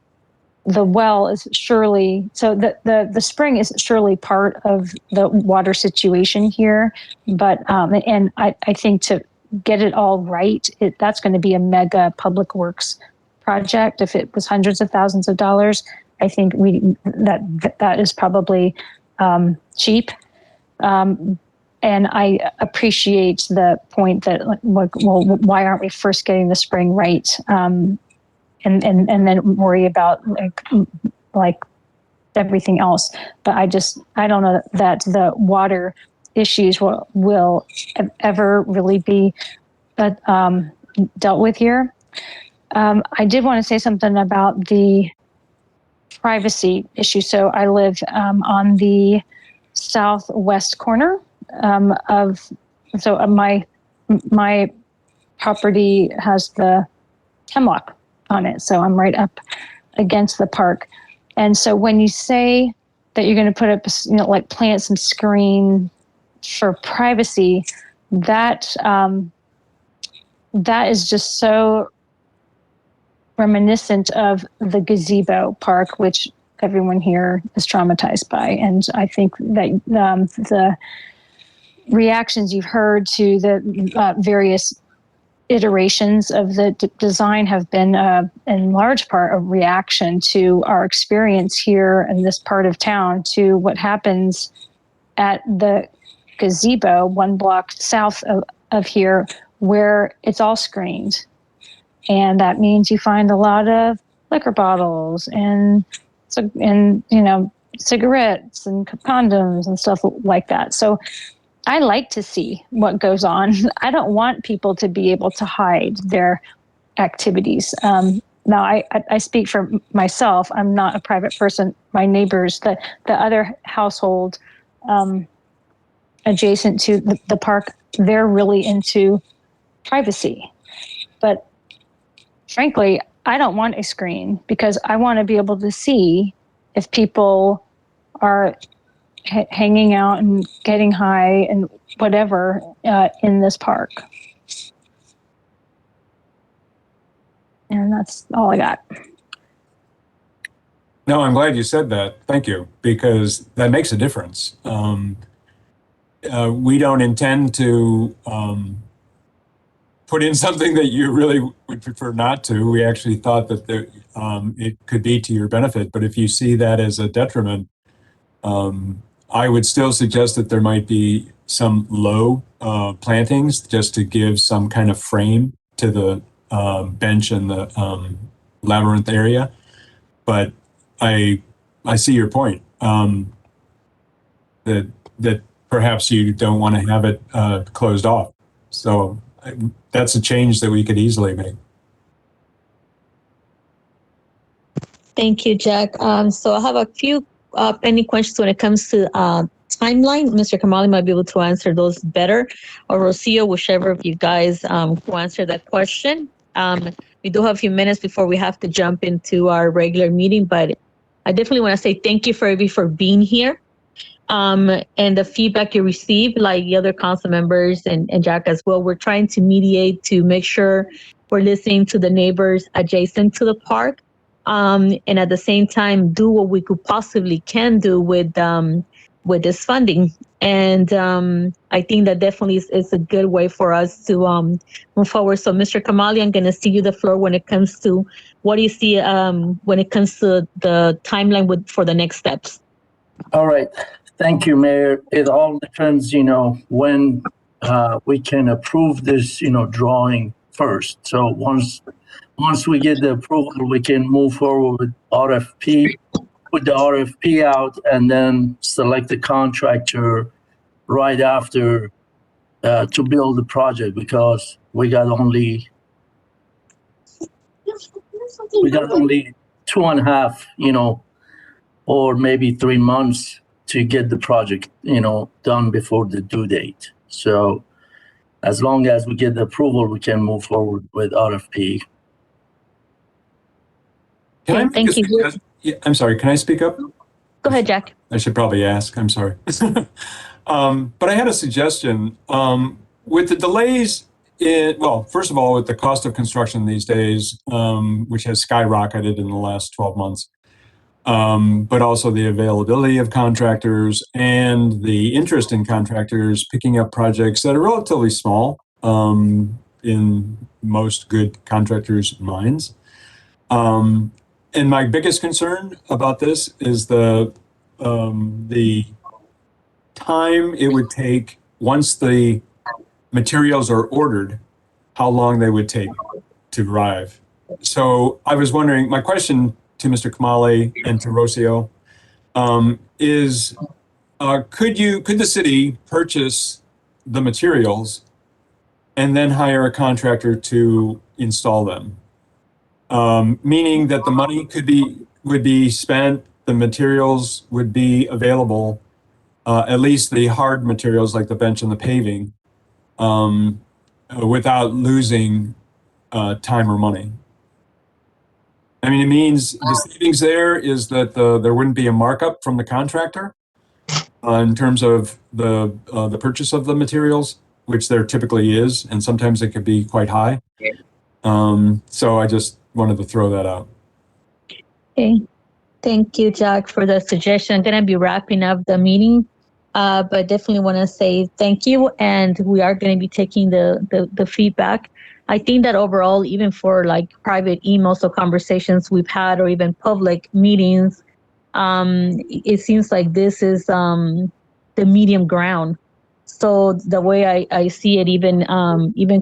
well is surely, so the spring is surely part of the water situation here. But and I think to get it all right, that's going to be a mega public works project. If it was hundreds of thousands of dollars, I think that is probably cheap. And I appreciate the point that, well, why aren't we first getting the spring right, and then worry about like everything else. But I don't know that the water issues will ever really be dealt with here. I did want to say something about the privacy issue. So I live on the southwest corner my property has the hemlock on it. So I'm right up against the park. And so when you say that you're going to put up, like plant some screen for privacy, that is just so reminiscent of the gazebo park, which everyone here is traumatized by. And I think that the reactions you've heard to the various iterations of the design have been in large part a reaction to our experience here in this part of town, to what happens at the gazebo 1 block south of here, where it's all screened. And that means you find a lot of liquor bottles and cigarettes and condoms and stuff like that. So I like to see what goes on. I don't want people to be able to hide their activities. Now, I speak for myself. I'm not a private person. My neighbors, the other household adjacent to the park, they're really into privacy. But frankly, I don't want a screen because I want to be able to see if people are hanging out and getting high and whatever in this park. And that's all I got.
No, I'm glad you said that. Thank you, because that makes a difference. We don't intend to put in something that you really would prefer not to. We actually thought that it could be to your benefit, but if you see that as a detriment, I would still suggest that there might be some low plantings just to give some kind of frame to the bench and the labyrinth area. But I see your point, that perhaps you don't want to have it closed off. So that's a change that we could easily make.
Thank you, Jack. So I have a few pending questions when it comes to timeline. Mr. Kamali might be able to answer those better, or Rocio, whichever of you guys who answer that question. We do have a few minutes before we have to jump into our regular meeting, but I definitely want to say thank you for being here. And the feedback you received, like the other council members and Jack as well, we're trying to mediate to make sure we're listening to the neighbors adjacent to the park. And at the same time, do what we could possibly can do with this funding. And I think that definitely is a good way for us to move forward. So, Mr. Kamali, I'm going to see you the floor when it comes to what do you see when it comes to the timeline for the next steps.
All right. Thank you, Mayor. It all depends, when we can approve this, drawing first. So once we get the approval, we can move forward with put the RFP out, and then select the contractor right after to build the project, because we got only 2.5, or maybe 3 months to get the project, done before the due date. So as long as we get the approval, we can move forward with RFP.
Thank you.
I'm sorry, can I speak up?
Go ahead, Jack.
I should probably ask, I'm sorry. But I had a suggestion. With the delays, first of all, with the cost of construction these days, which has skyrocketed in the last 12 months, but also the availability of contractors and the interest in contractors picking up projects that are relatively small in most good contractors' minds. And my biggest concern about this is the time it would take once the materials are ordered, how long they would take to arrive. So I was wondering, my question to Mr. Kamali and to Rocio is, could the city purchase the materials and then hire a contractor to install them? Meaning that the money would be spent, the materials would be available, at least the hard materials like the bench and the paving, without losing time or money. I mean, it means the savings there is that there wouldn't be a markup from the contractor in terms of the purchase of the materials, which there typically is, and sometimes it could be quite high. So I just wanted to throw that out.
Okay. Thank you, Jack, for the suggestion. I'm going to be wrapping up the meeting, but definitely want to say thank you. And we are going to be taking the feedback. I think that overall, even for like private emails or conversations we've had, or even public meetings, it seems like this is the medium ground. So the way I see it, even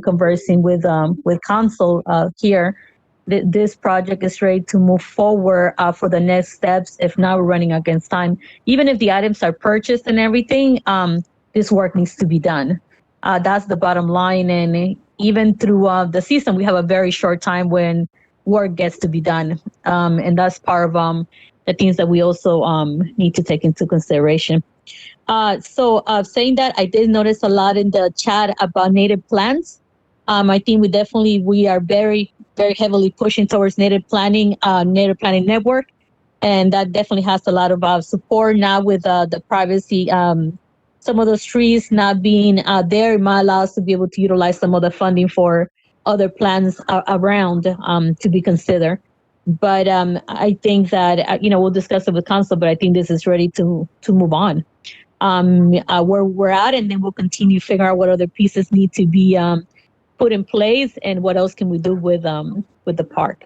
conversing with council here, this project is ready to move forward for the next steps. If not, we're running against time. Even if the items are purchased and everything, this work needs to be done. That's the bottom line. And even through the season, we have a very short time when work gets to be done. And that's part of the things that we also need to take into consideration. So saying that, I did notice a lot in the chat about native plants. I think we are very, very heavily pushing towards native planning network. And that definitely has a lot of support now with the privacy. Some of those trees not being there, it might allow us to be able to utilize some of the funding for other plans around to be considered. But I think that, we'll discuss it with council, but I think this is ready to move on. Where we're at, and then we'll continue to figure out what other pieces need to be put in place and what else can we do with the park.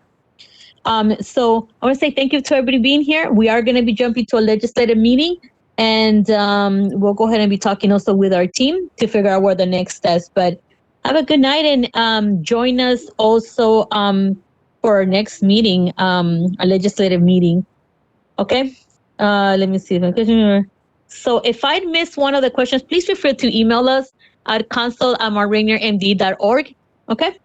So I want to say thank you to everybody being here. We are going to be jumping to a legislative meeting. And we'll go ahead and be talking also with our team to figure out what the next steps. But have a good night and join us also for our next meeting, a legislative meeting. Okay. Let me see if I can. So if I missed one of the questions, please feel free to email us at council@rainiermd.org. Okay.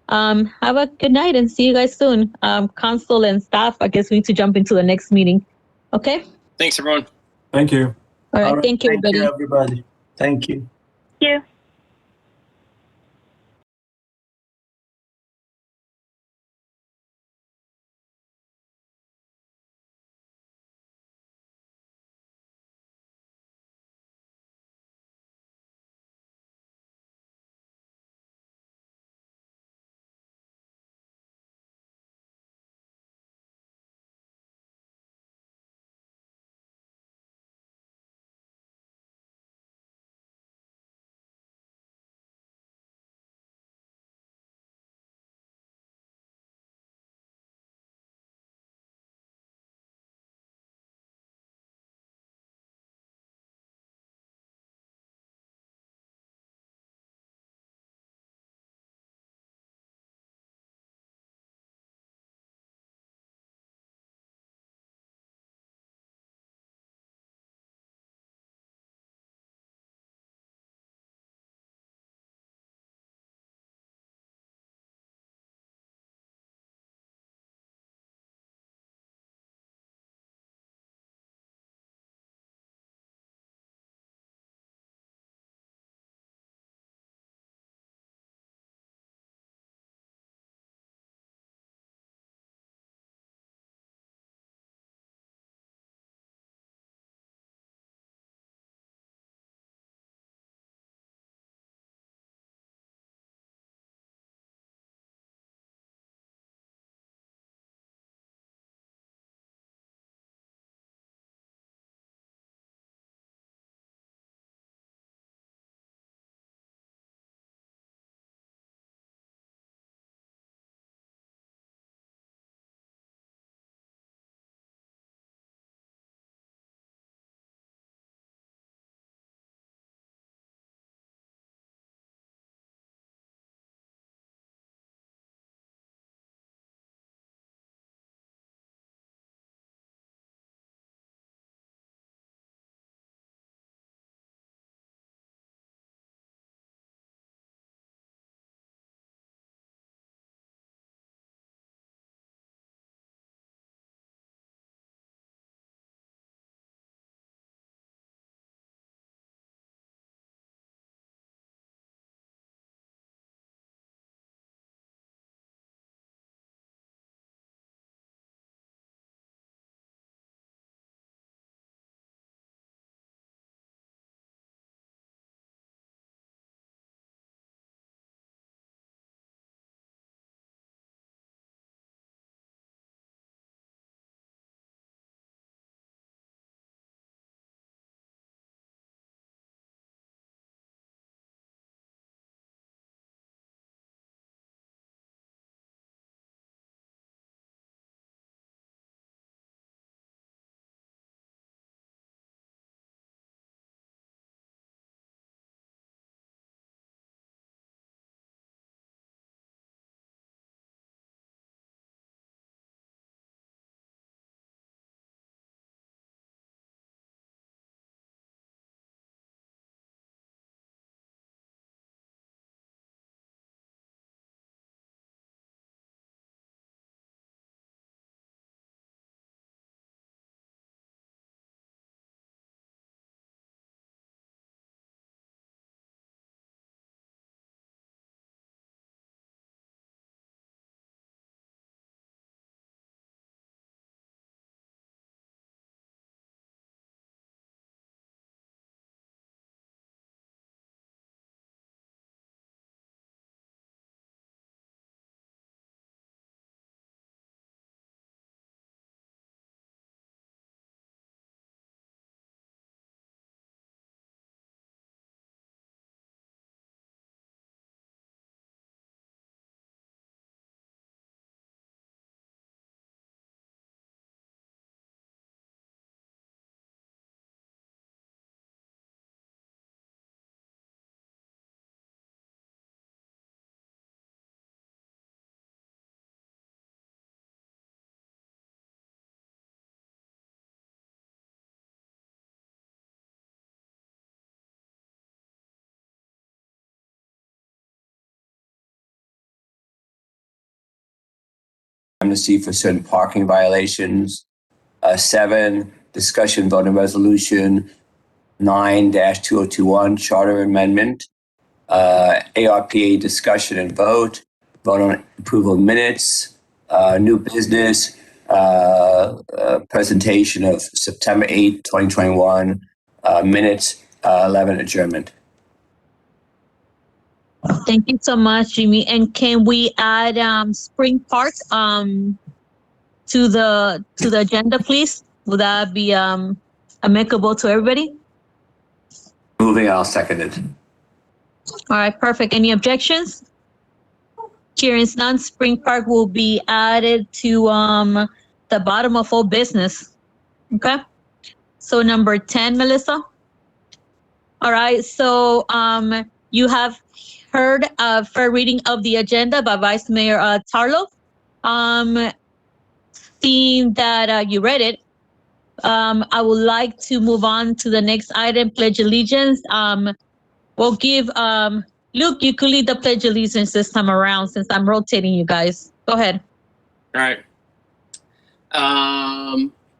Have a good night and see you guys soon. Council and staff, I guess we need to jump into the next meeting. Okay.
Thanks, everyone.
Thank you.
All right.
All right,
Thank you, everybody.
everybody. Thank you.
Thank you.
Amnesty for certain parking violations. 7, discussion vote on resolution 9-2021, charter amendment. ARPA discussion and vote on approval of minutes, new business, presentation of September 8th, 2021, minutes, 11, adjournment.
Thank you so much, Jimmy. And can we add Spring Park to the agenda, please? Would that be amicable to everybody?
Moving, I'll second it.
All right, perfect. Any objections? Hearing none, Spring Park will be added to the bottom of all business. Okay. So number 10, Melissa. All right. So you have heard a fair reading of the agenda by Vice Mayor Tarlow. Seeing that you read it, I would like to move on to the next item, Pledge Allegiance. We'll give Luke, you could lead the Pledge Allegiance this time around since I'm rotating you guys. Go ahead.
All right.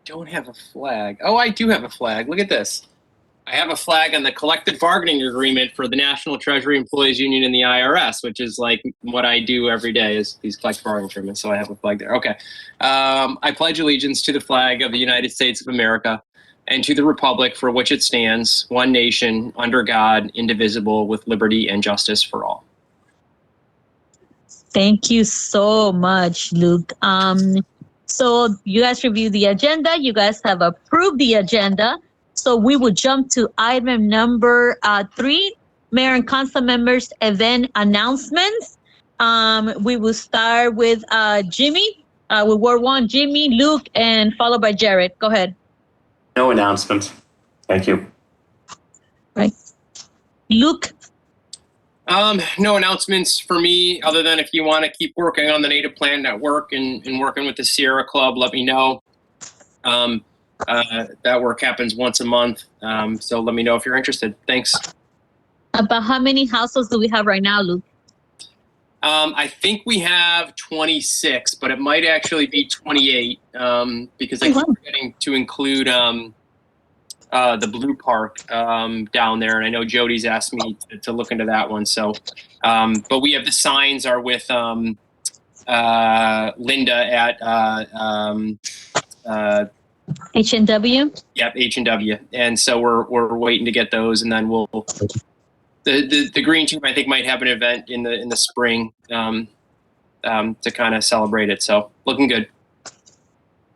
Don't have a flag. Oh, I do have a flag. Look at this. I have a flag on the collective bargaining agreement for the National Treasury Employees Union and the IRS, which is like what I do every day is these collective bargaining agreements. So I have a flag there. Okay. I pledge allegiance to the flag of the United States of America and to the republic for which it stands, one nation, under God, indivisible, with liberty and justice for all.
Thank you so much, Luke. So you guys reviewed the agenda. You guys have approved the agenda. So we will jump to item number 3, Mayor and Council members event announcements. We will start with Jimmy, with Ward 1, Jimmy, Luke, and followed by Jared. Go ahead.
No announcements. Thank you.
Right. Luke.
No announcements for me other than if you want to keep working on the Native Plant Network and working with the Sierra Club, let me know. That work happens once a month. So let me know if you're interested. Thanks.
About how many households do we have right now, Luke?
I think we have 26, but it might actually be 28 because I keep forgetting to include the Blue Park down there. And I know Jody's asked me to look into that one. So, but we have the signs are with Linda at
H&W?
Yep, H&W. And so we're waiting to get those, and then we'll the green team I think might have an event in the spring to kind of celebrate it. So looking good.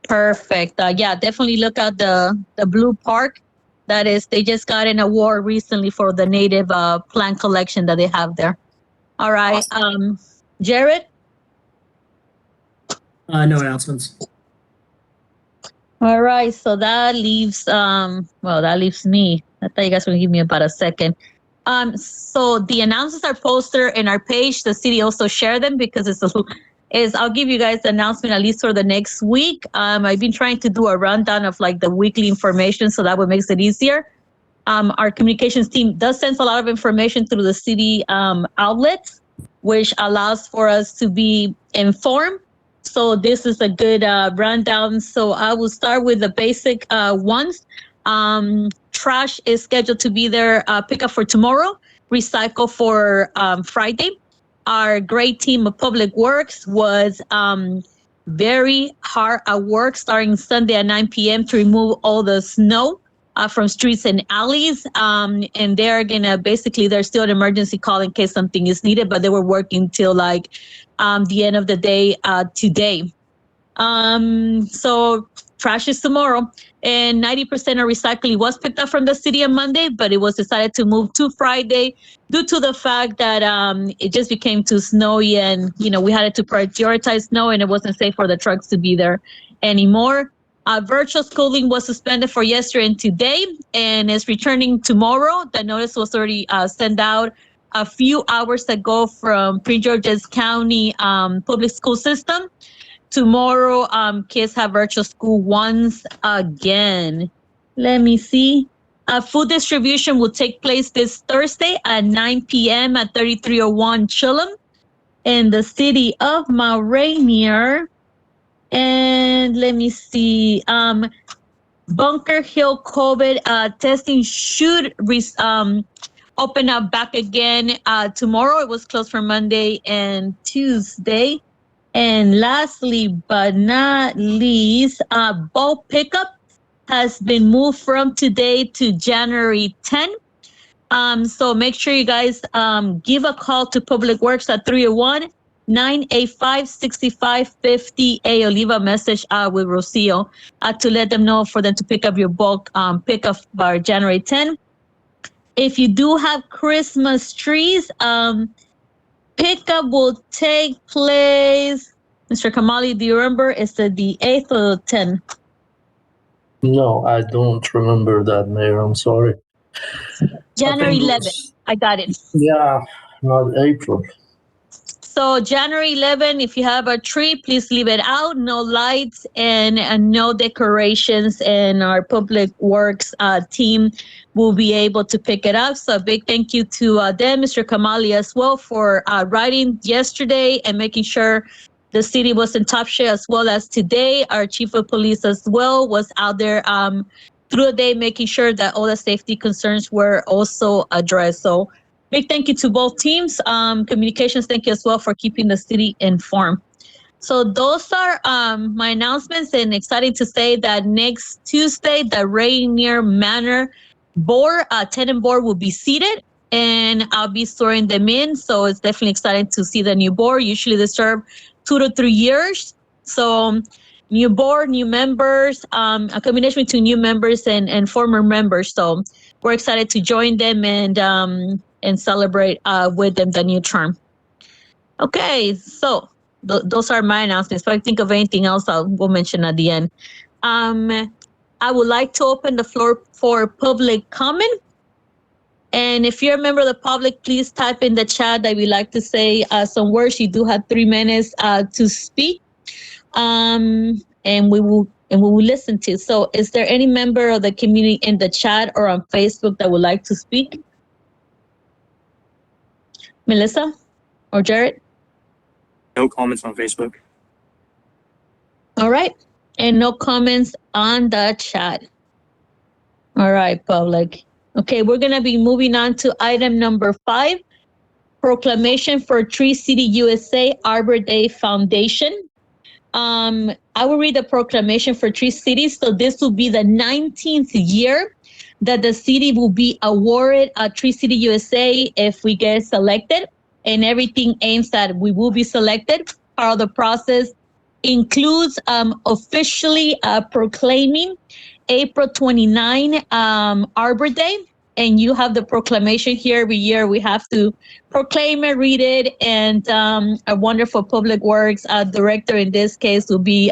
Perfect. Yeah, definitely look at the Blue Park. That is, they just got an award recently for the native plant collection that they have there. All right.
Awesome.
Jared?
No announcements.
All right, so that leaves that leaves me. I thought you guys were gonna give me about a second. So the announcements are posted in our page. The city also share them because I'll give you guys the announcement at least for the next week. I've been trying to do a rundown of like the weekly information, so that would makes it easier. Our communications team does send a lot of information through the city outlets, which allows for us to be informed. So this is a good rundown. So I will start with the basic ones. Trash is scheduled to be there, pickup for tomorrow, recycle for Friday. Our great team of public works was very hard at work starting Sunday at 9 p.m. to remove all the snow from streets and alleys. And they're gonna they're still an emergency call in case something is needed, but they were working till like the end of the day today. So trash is tomorrow, and 90% of recycling was picked up from the city on Monday, but it was decided to move to Friday due to the fact that it just became too snowy, and we had to prioritize snow, and it wasn't safe for the trucks to be there anymore. Virtual schooling was suspended for yesterday and today, and is returning tomorrow. The notice was already sent out a few hours ago from Prince George's County public school system. Tomorrow, kids have virtual school once again. Let me see. Food distribution will take place this Thursday at 9 p.m. at 3301 Chillum in the city of Rainier. And let me see. Bunker Hill COVID testing should open up back again tomorrow. It was closed for Monday and Tuesday. And lastly, but not least, bulk pickup has been moved from today to January 10. So make sure you guys give a call to Public Works at 301-985-6550 or leave a message with Rocio to let them know for them to pick up your bulk pickup by January 10. If you do have Christmas trees, pickup will take place. Mr. Kamali, do you remember? It's the 8th or the 10th?
No, I don't remember that, Mayor. I'm sorry.
January 11th. I got it.
Yeah, not April.
So January 11, if you have a tree, please leave it out. No lights and no decorations. And our Public Works team will be able to pick it up. So a big thank you to them, Mr. Kamali, as well, for writing yesterday and making sure the city was in top shape, as well as today. Our chief of police as well was out there through the day, making sure that all the safety concerns were also addressed. So big thank you to both teams. Communications, thank you as well for keeping the city informed. So those are my announcements, and exciting to say that next Tuesday, the Rainier Manor board, tenant board will be seated, and I'll be swearing them in. So it's definitely exciting to see the new board. Usually they serve 2 to 3 years. So new board, new members, a combination between new members and former members. So we're excited to join them and celebrate with them the new term. Okay, so those are my announcements. If I think of anything else, we'll mention at the end. I would like to open the floor for public comment. And if you're a member of the public, please type in the chat that we'd like to say some words. You do have 3 minutes to speak. And we will listen to. So is there any member of the community in the chat or on Facebook that would like to speak? Melissa or Jared?
No comments on Facebook.
All right. And no comments on the chat. All right, public. Okay, we're going to be moving on to item number 5, Proclamation for Tree City USA Arbor Day Foundation. I will read the proclamation for Tree City. So this will be the 19th year that the city will be awarded a Tree City USA if we get selected, and everything aims that we will be selected. Part of the process includes officially proclaiming April 29 Arbor Day. And you have the proclamation here. Every year we have to proclaim it, read it, and a wonderful Public Works director in this case will be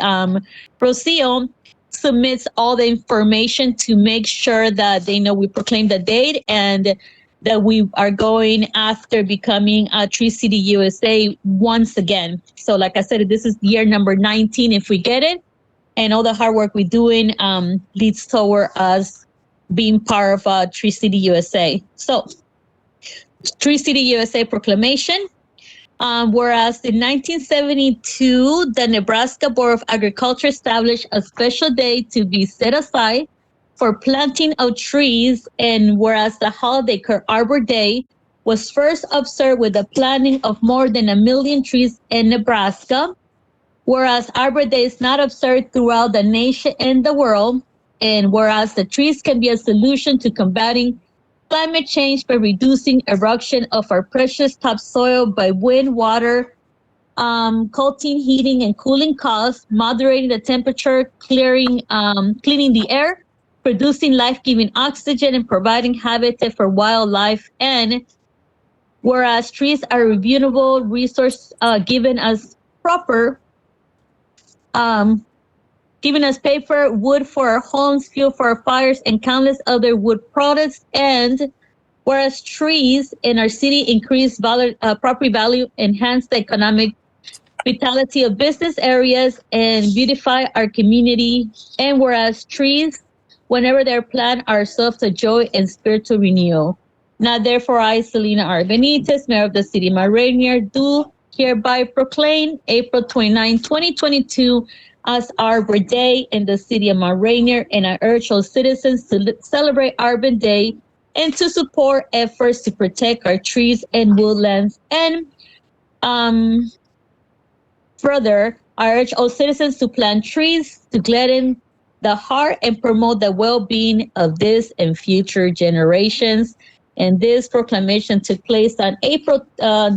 Rocio, submits all the information to make sure that they know we proclaim the date and that we are going after becoming a Tree City USA once again. So like I said, this is year number 19 if we get it, and all the hard work we're doing leads toward us being part of Tree City USA. So Tree City USA Proclamation. Whereas in 1972, the Nebraska Board of Agriculture established a special day to be set aside for planting of trees, and whereas the holiday called Arbor Day was first observed with the planting of more than 1 million trees in Nebraska, whereas Arbor Day is not observed throughout the nation and the world, and whereas the trees can be a solution to combating climate change by reducing erosion of our precious topsoil by wind, water, cooling, heating, and cooling costs, moderating the temperature, cleaning the air, producing life-giving oxygen, and providing habitat for wildlife. And whereas trees are a renewable resource given us giving us paper, wood for our homes, fuel for our fires, and countless other wood products. And whereas trees in our city increase property value, enhance the economic vitality of business areas, and beautify our community. And whereas trees, whenever they're planted, are a source of joy and spiritual renewal. Now, therefore, I, Selena R. Benitez, Mayor of the City of Rainier, do hereby proclaim April 29, 2022, as Arbor Day in the city of Mount Rainier, and I urge all citizens to celebrate Arbor Day and to support efforts to protect our trees and woodlands. And further, I urge all citizens to plant trees to gladden the heart and promote the well-being of this and future generations. And this proclamation took place on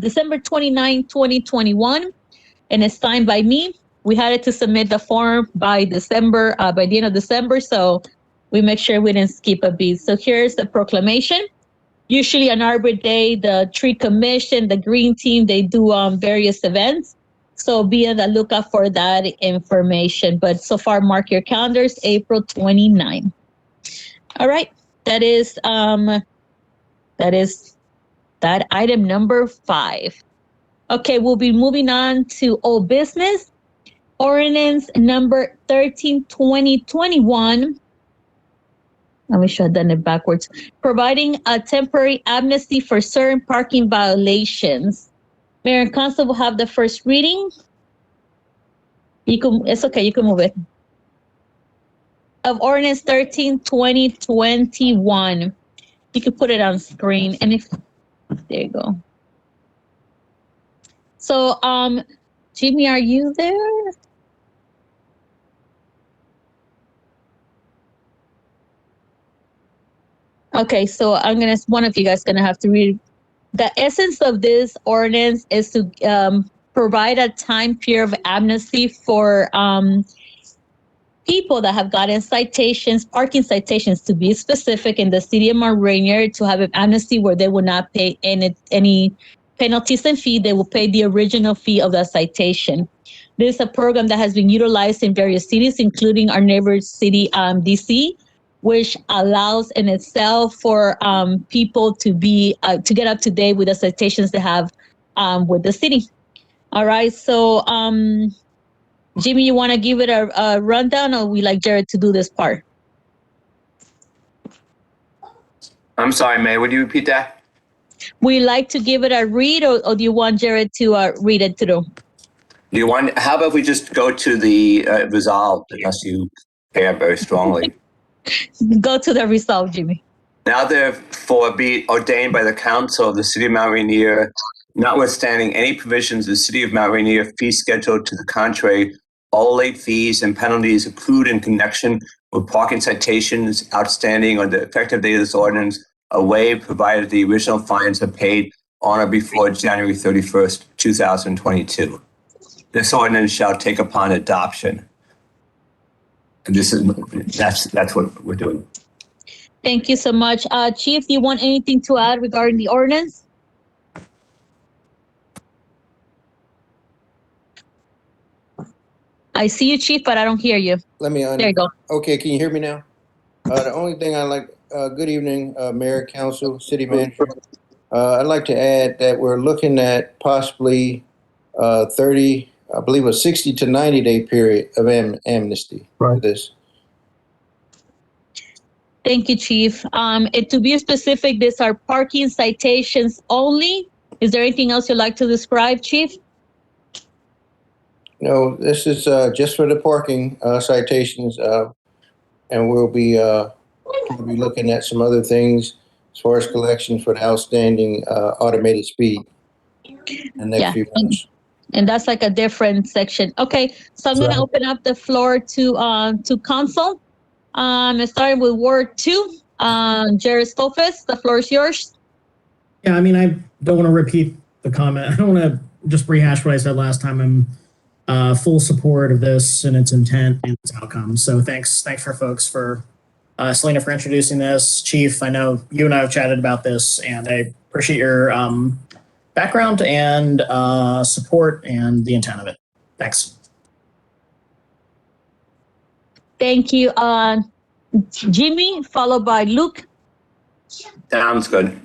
December 29, 2021, and it's signed by me. We had to submit the form by the end of December, so we make sure we didn't skip a beat. So here's the proclamation. Usually on Arbor Day, the Tree Commission, the Green Team, they do various events. So be on the lookout for that information. But so far, mark your calendars, April 29. All right, that is that item number 5. Okay, we'll be moving on to old business. Ordinance number 13/2021. I wish I'd done it backwards. Providing a temporary amnesty for certain parking violations. Mayor and Council will have the first reading. It's okay, you can move it. Of Ordinance 13/2021. You can put it on screen, and there you go. So, Jimmy, are you there? Okay, so one of you guys gonna have to read. The essence of this ordinance is to provide a time period of amnesty for people that have gotten citations, parking citations to be specific, in the city of Mount Rainier, to have an amnesty where they will not pay any penalties and fee. They will pay the original fee of the citation. This is a program that has been utilized in various cities, including our neighbor city, DC, which allows in itself for people to get up to date with the citations they have with the city. All right, so Jimmy, you want to give it a rundown, or we like Jared to do this part?
I'm sorry, May, would you repeat that?
We like to give it a read, or do you want Jared to read it through?
How about we just go to the resolve, unless you care very strongly?
Go to the resolve, Jimmy.
Now therefore be ordained by the Council of the City of Mount Rainier, notwithstanding any provisions of the City of Mount Rainier fee schedule to the contrary, all late fees and penalties accrued in connection with parking citations outstanding on the effective date of this ordinance are waived, provided the original fines are paid on or before January 31st, 2022. This ordinance shall take upon adoption. And that's what we're doing.
Thank you so much. Chief, do you want anything to add regarding the ordinance? I see you, Chief, but I don't hear you.
Let me
There you go.
Okay, can you hear me now? The only thing good evening, Mayor, Council, City Manager. I'd like to add that we're looking at possibly 30, I believe a 60 to 90 day period of amnesty for this.
Thank you, Chief. And to be specific, these are parking citations only. Is there anything else you'd like to describe, Chief?
No, this is just for the parking citations, and we'll be looking at some other things as far as collection for the outstanding automated speed in the next few months.
And that's like a different section. Okay, so I'm going to open up the floor to Council. Starting with Ward 2, Jared Stolfes, the floor is yours.
Yeah, I mean, I don't want to repeat the comment. I don't want to just rehash what I said last time. I'm full support of this and its intent and its outcome. So thanks for folks for Selena for introducing this. Chief, I know you and I have chatted about this, and I appreciate your background and support and the intent of it. Thanks.
Thank you, Jimmy, followed by Luke.
Sounds good.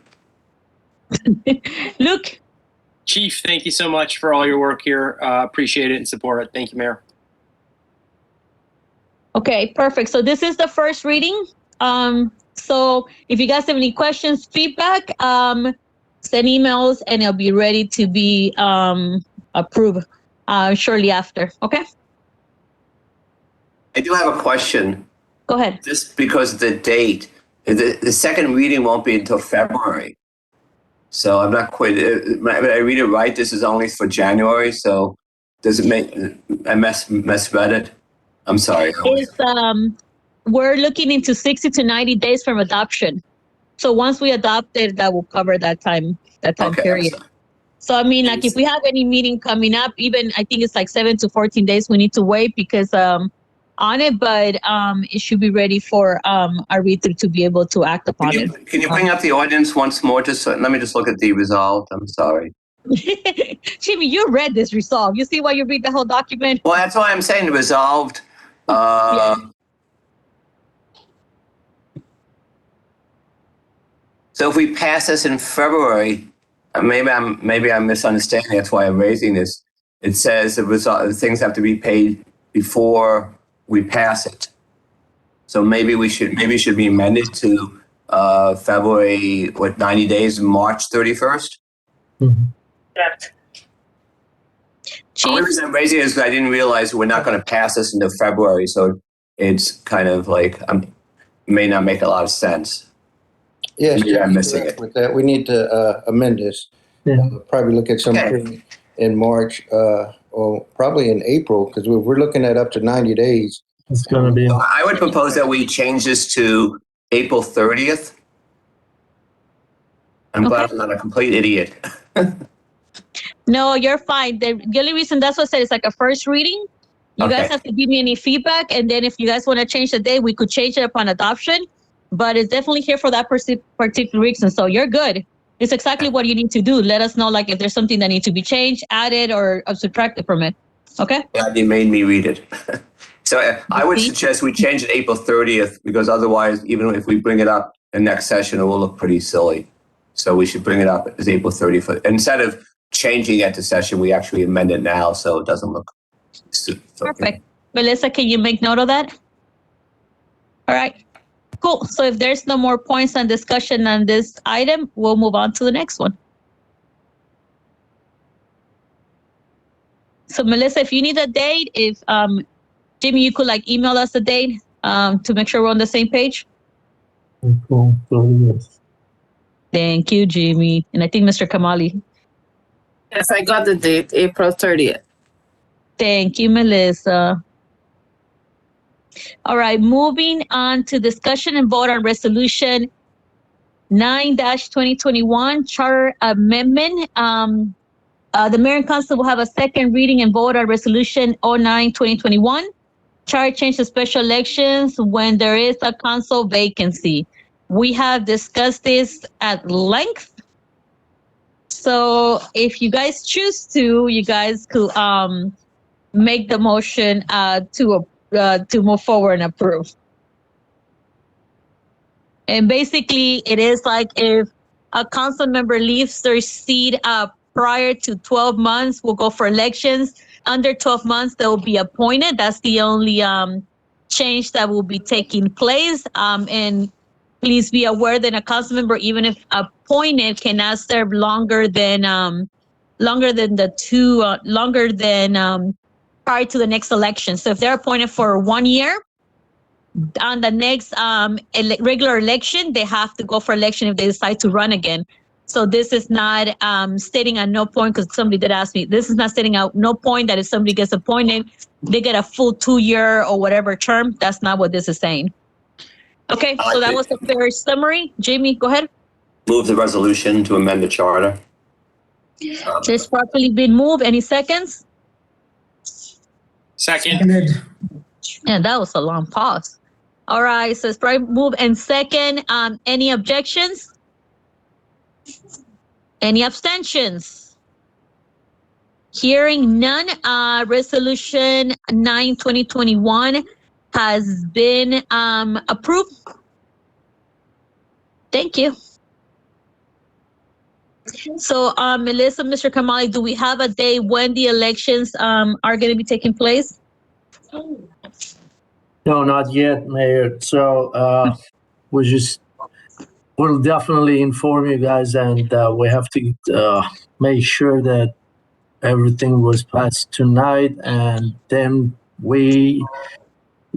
Luke.
Chief, thank you so much for all your work here. Appreciate it and support it. Thank you, Mayor.
Okay, perfect. So this is the first reading. So if you guys have any questions, feedback, send emails, and it'll be ready to be approved shortly after. Okay.
I do have a question.
Go ahead.
Just because of the date, the second reading won't be until February. So I'm not quite, did I read it right? This is only for January. So does it make, I misread it? I'm sorry.
It's, we're looking into 60 to 90 days from adoption. So once we adopt it, that will cover that time
Okay,
period. So I mean, like if we have any meeting coming up, even I think it's like 7 to 14 days we need to wait because on it, but it should be ready for our read-through to be able to act upon it.
Can you bring up the ordinance once more? Let me just look at the resolved. I'm sorry.
Jimmy, you read this resolve. You see why you read the whole document?
Well, that's why I'm saying the resolved. So if we pass this in February, maybe I'm misunderstanding. That's why I'm raising this. It says the things have to be paid before we pass it. So maybe it should be amended to February, 90 days, March 31st?
Correct.
The only reason I'm raising it is because I didn't realize we're not going to pass this until February. So it's kind of like, may not make a lot of sense.
Yes,
Maybe I'm missing
correct
it.
with that. We need to amend this. Probably look at something in March or probably in April because we're looking at up to 90 days.
It's going to be.
So I would propose that we change this to April 30th. I'm glad I'm not a complete idiot.
No, you're fine. The only reason that's what I said it's like a first reading. You guys have to give me any feedback, and then if you guys want to change the date, we could change it upon adoption. But it's definitely here for that particular reason. So you're good. It's exactly what you need to do. Let us know, like, if there's something that needs to be changed, added, or subtracted from it. Okay?
Glad you made me read it. So I would suggest we change it April 30th because otherwise, even if we bring it up in next session, it will look pretty silly. So we should bring it up as April 30th. Instead of changing it to session, we actually amend it now so it doesn't look
perfect. Melissa, can you make note of that? All right. Cool. So if there's no more points on discussion on this item, we'll move on to the next one. So Melissa, if you need a date, if Jimmy, you could like email us a date to make sure we're on the same page.
Cool. Yes.
Thank you, Jimmy. And I think Mr. Kamali.
Yes, I got the date, April 30th.
Thank you, Melissa. All right, moving on to discussion and vote on resolution 9-2021 charter amendment. The mayor and council will have a second reading and vote on resolution 09-2021 charter change to special elections when there is a council vacancy. We have discussed this at length. So if you guys choose to, you guys could make the motion to move forward and approve. And basically, it is like if a council member leaves their seat prior to 12 months, we'll go for elections. Under 12 months, they will be appointed. That's the only change that will be taking place. And please be aware that a council member, even if appointed, cannot serve longer than prior to the next election. So if they're appointed for 1 year, on the next regular election, they have to go for election if they decide to run again. So this is not stating at no point, because somebody did ask me, this is not stating at no point that if somebody gets appointed, they get a full 2 year or whatever term. That's not what this is saying. Okay, so that was a fair summary. Jamie, go ahead.
Move the resolution to amend the charter.
It's properly been moved. Any seconds?
Second.
Yeah, that was a long pause. All right, so it's probably moved and second. Any objections? Any abstentions? Hearing none, resolution 9-2021 has been approved. Thank you. So, Melissa, Mr. Kamali, do we have a day when the elections are going to be taking place?
No, not yet, Mayor. So we'll definitely inform you guys, and we have to make sure that everything was passed tonight, and then we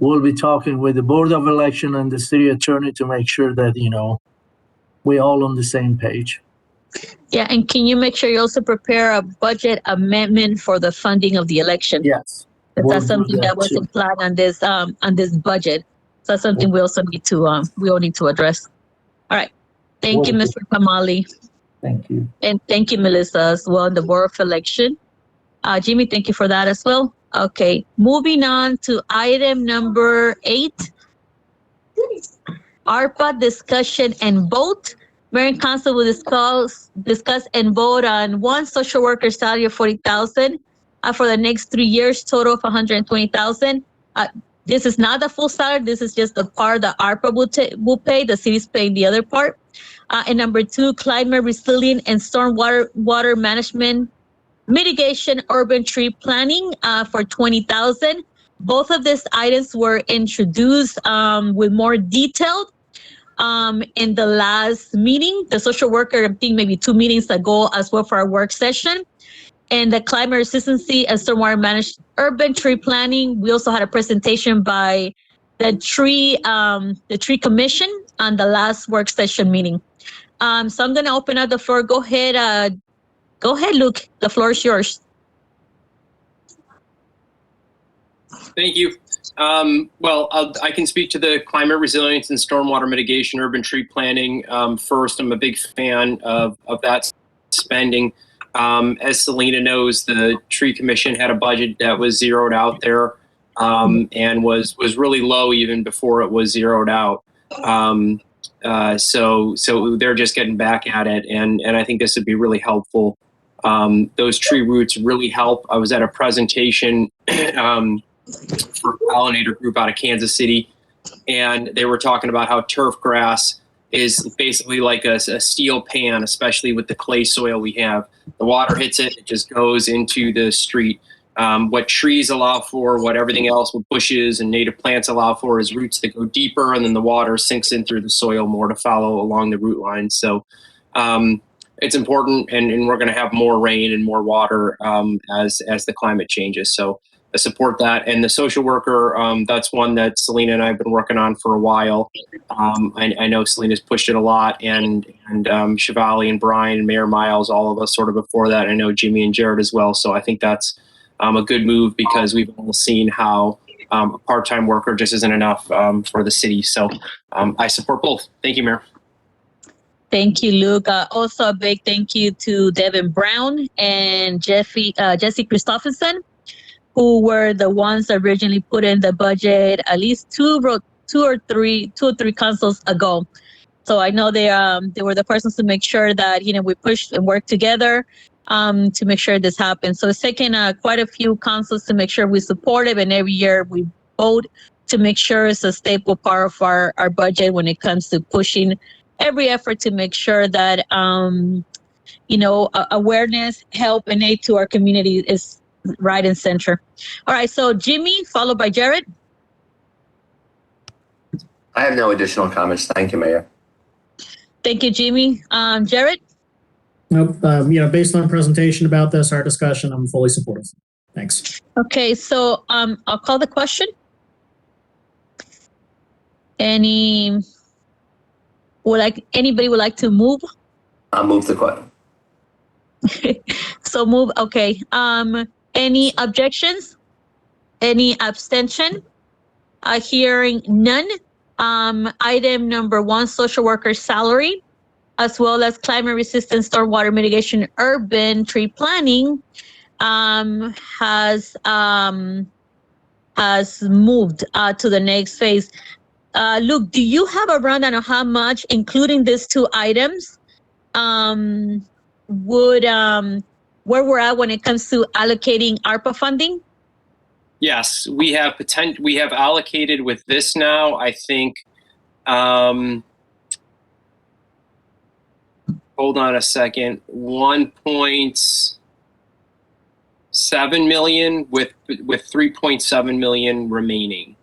we'll be talking with the Board of Election and the city attorney to make sure that, we're all on the same page.
Yeah, and can you make sure you also prepare a budget amendment for the funding of the election?
Yes.
That's
we'll do
something that
too.
wasn't planned on this budget. So that's something we also need to we all need to address. All right. Thank you, Mr. Kamali.
Thank you.
And thank you, Melissa, as well, on the Board of Election. Jimmy, thank you for that as well. Okay, moving on to item number 8. ARPA discussion and vote. Mayor and Council will discuss and vote on one social worker salary of $40,000 for the next 3 years, total of $120,000. This is not the full salary. This is just the part that ARPA will pay. The city's paying the other part. And number 2, climate resilient and water management mitigation urban tree planning for $20,000. Both of these items were introduced with more detail in the last meeting. The social worker, I think maybe 2 meetings ago as well for our work session. And the climate resistancy and stormwater managed urban tree planning. We also had a presentation by the tree commission on the last work session meeting. So I'm going to open up the floor. Go ahead, Luke. The floor is yours.
Thank you. Well, I can speak to the climate resilience and stormwater mitigation urban tree planning. First, I'm a big fan of that spending. As Selena knows, the Tree Commission had a budget that was zeroed out there and was really low even before it was zeroed out. So they're just getting back at it, and I think this would be really helpful. Those tree roots really help. I was at a presentation for a pollinator group out of Kansas City, and they were talking about how turf grass is basically like a steel pan, especially with the clay soil we have. The water hits it, it just goes into the street. What trees allow for, what everything else, what bushes and native plants allow for is roots that go deeper, and then the water sinks in through the soil more to follow along the root line. So it's important, and we're going to have more rain and more water as the climate changes. So I support that. And the social worker, that's one that Selena and I have been working on for a while. I know Selena's pushed it a lot, and Shivali and Brian and Mayor Miles, all of us sort of before that. I know Jimmy and Jared as well. So I think that's a good move, because we've all seen how a part-time worker just isn't enough for the city. So I support both. Thank you, Mayor.
Thank you, Luke. Also, a big thank you to Devin Brown and Jesse Christopherson, who were the ones that originally put in the budget at least two or three councils ago. So I know they were the persons to make sure that we pushed and worked together to make sure this happens. So it's taken quite a few councils to make sure we support it, and every year we vote to make sure it's a staple part of our budget when it comes to pushing every effort to make sure that awareness, help, and aid to our community is right and center. All right, so Jimmy, followed by Jared.
I have no additional comments. Thank you, Mayor.
Thank you, Jimmy. Jared?
Nope. Based on presentation about this, our discussion, I'm fully supportive. Thanks.
Okay, so I'll call the question. Anybody would like to move?
I'll move the question.
So move. Okay. Any objections? Any abstention? Hearing none. Item number 1, social worker salary, as well as climate resistant stormwater mitigation urban tree planning, has moved to the next phase. Luke, do you have a rundown on how much, including these 2 items, where we're at when it comes to allocating ARPA funding?
Yes, we have allocated with this now, I think, hold on a second, 1.7 million with 3.7 million remaining.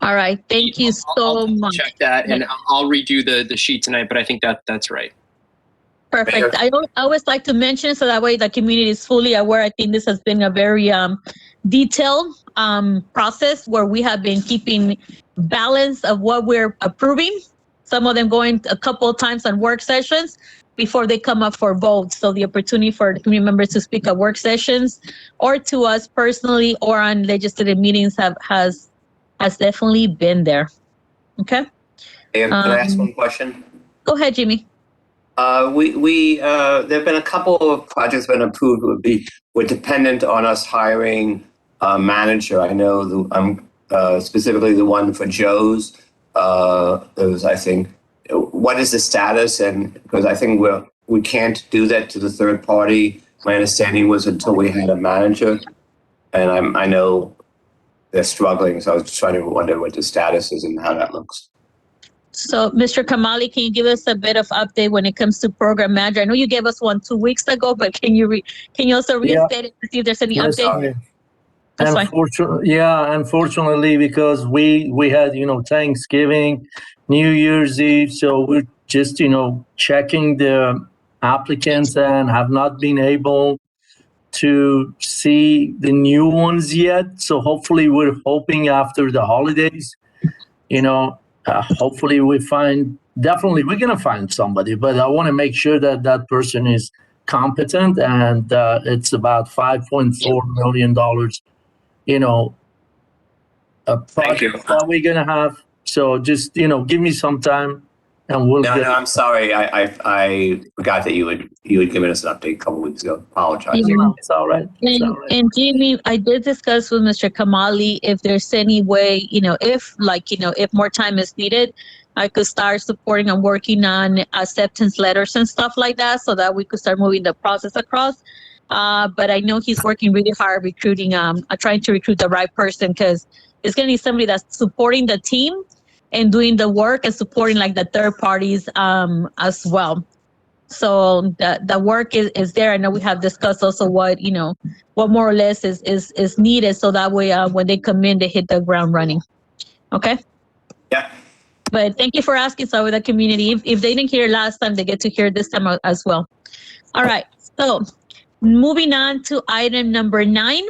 All right, thank you so much.
Check that, and I'll redo the sheet tonight, but I think that's right.
Perfect. I always like to mention so that way the community is fully aware. I think this has been a very detailed process where we have been keeping balance of what we're approving. Some of them going a couple of times on work sessions before they come up for vote. So the opportunity for the community members to speak at work sessions or to us personally or on legislative meetings has definitely been there. Okay.
Can I ask one question?
Go ahead, Jimmy.
There have been a couple of projects been approved were dependent on us hiring a manager. I know specifically the one for Joe's. There was, I think, what is the status? And because I think we can't do that to the third party. My understanding was until we had a manager, and I know they're struggling. So I was just trying to wonder what the status is and how that looks.
So, Mr. Kamali, can you give us a bit of update when it comes to program manager? I know you gave us one 2 weeks ago, but can you also reinstate it to see if there's any update?
Unfortunately, because we had Thanksgiving, New Year's Eve, so we're just checking the applicants and have not been able to see the new ones yet. So hopefully, we're hoping after the holidays, hopefully we're going to find somebody, but I want to make sure that that person is competent, and it's about $5.4 million, a project that we're going to have. So just, give me some time and we'll get.
No, I'm sorry. I forgot that you had given us an update a couple weeks ago. Apologize.
Yeah.
It's all right.
And Jimmy, I did discuss with Mr. Kamali if there's any way, if more time is needed, I could start supporting and working on acceptance letters and stuff like that so that we could start moving the process across. But I know he's working really hard recruiting, trying to recruit the right person because it's going to be somebody that's supporting the team and doing the work and supporting like the third parties as well. So the work is there. I know we have discussed also what more or less is needed. So that way, when they come in, they hit the ground running. Okay.
Yeah.
But thank you for asking. So with the community, if they didn't hear last time, they get to hear this time as well. All right. So moving on to item number 9.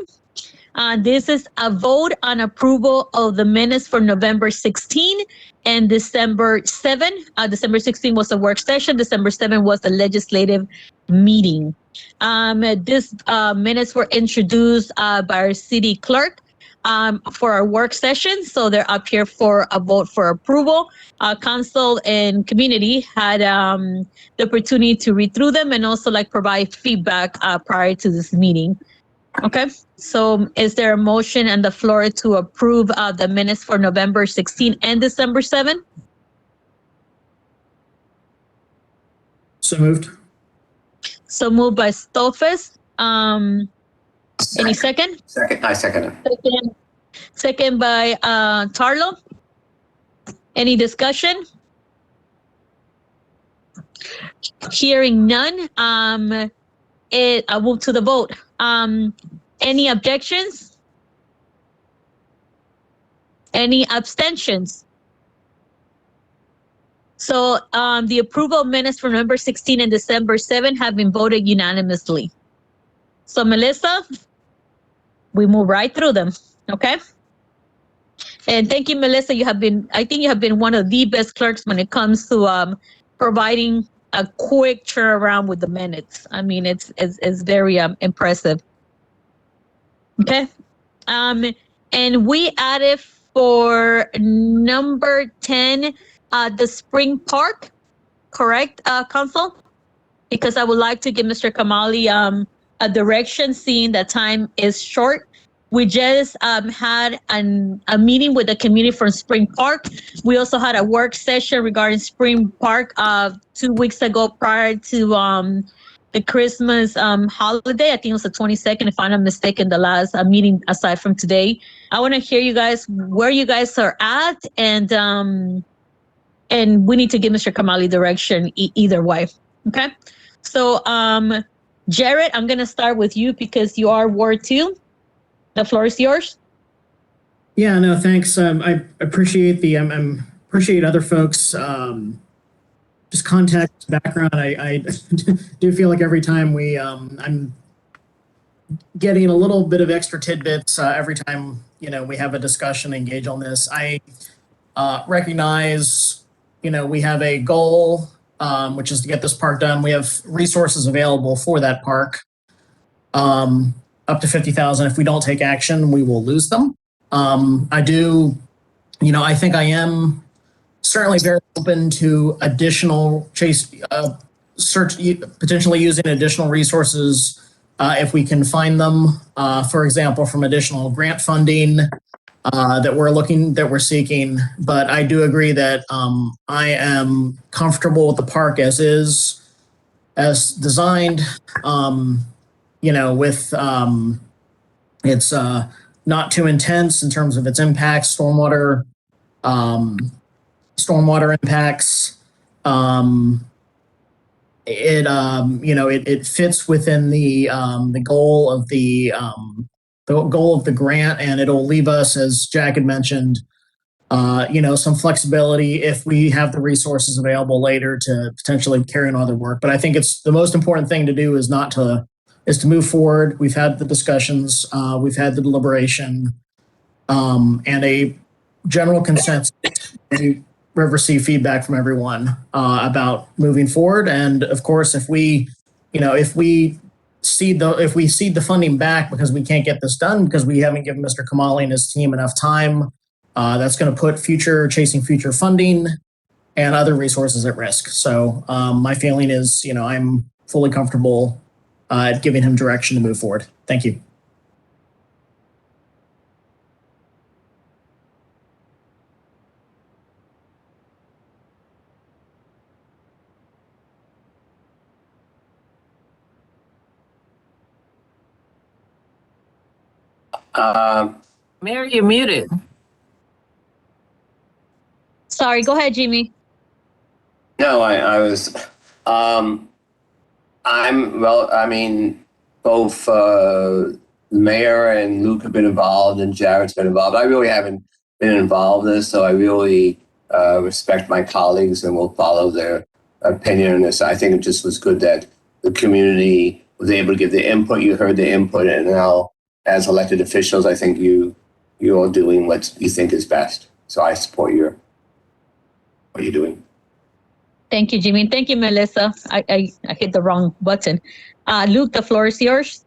This is a vote on approval of the minutes for November 16 and December 7. December 16 was a work session. December 7 was the legislative meeting. These minutes were introduced by our city clerk for our work session. So they're up here for a vote for approval. Council and community had the opportunity to read through them and also provide feedback prior to this meeting. Okay, so is there a motion on the floor to approve the minutes for November 16 and December 7?
So moved.
So moved by Stolfus. Any second?
Second. I second it.
Second by Tarlo. Any discussion? Hearing none. I move to the vote. Any objections? Any abstentions? So the approval of minutes from November 16 and December 7 have been voted unanimously. So Melissa, we move right through them. Okay. And thank you, Melissa. I think you have been one of the best clerks when it comes to providing a quick turnaround with the minutes. I mean, it's very impressive. Okay. And we added for number 10, the spring park, correct, Council? Because I would like to give Mr. Kamali a direction, seeing that time is short. We just had a meeting with the community from Spring Park. We also had a work session regarding Spring Park 2 weeks ago prior to the Christmas holiday. I think it was the 22nd, if I'm not mistaken, the last meeting aside from today. I want to hear you guys, where you guys are at, and we need to give Mr. Kamali direction either way. Okay. So Jared, I'm going to start with you because you are Ward 2. The floor is yours.
Yeah, no, thanks. I appreciate appreciate other folks. Just context, background. I do feel like every time I'm getting a little bit of extra tidbits every time, we have a discussion, engage on this. I recognize, we have a goal, which is to get this park done. We have resources available for that park, up to 50,000. If we don't take action, we will lose them. I think I am certainly very open to additional potentially using additional resources if we can find them. For example, from additional grant funding that we're seeking. But I do agree that I am comfortable with the park as is, as designed. With it's not too intense in terms of its impacts, stormwater impacts. It fits within the goal of the grant, and it'll leave us, as Jack had mentioned, some flexibility if we have the resources available later to potentially carry on other work. But I think it's the most important thing to do is to move forward. We've had the discussions, we've had the deliberation, and a general consensus. We receive feedback from everyone about moving forward. And of course, if we seed the funding back because we can't get this done because we haven't given Mr. Kamali and his team enough time, that's going to put chasing future funding and other resources at risk. So my feeling is, I'm fully comfortable giving him direction to move forward. Thank you.
Mayor, you're muted.
Sorry, go ahead, Jimmy.
No, I was, both the mayor and Luke have been involved and Jared's been involved. I really haven't been involved in this, so I really respect my colleagues and will follow their opinion on this. I think it just was good that the community was able to give the input. You heard the input, and now as elected officials, I think you're all doing what you think is best. So I support what you're doing.
Thank you, Jimmy. Thank you, Melissa. I hit the wrong button. Luke, the floor is yours.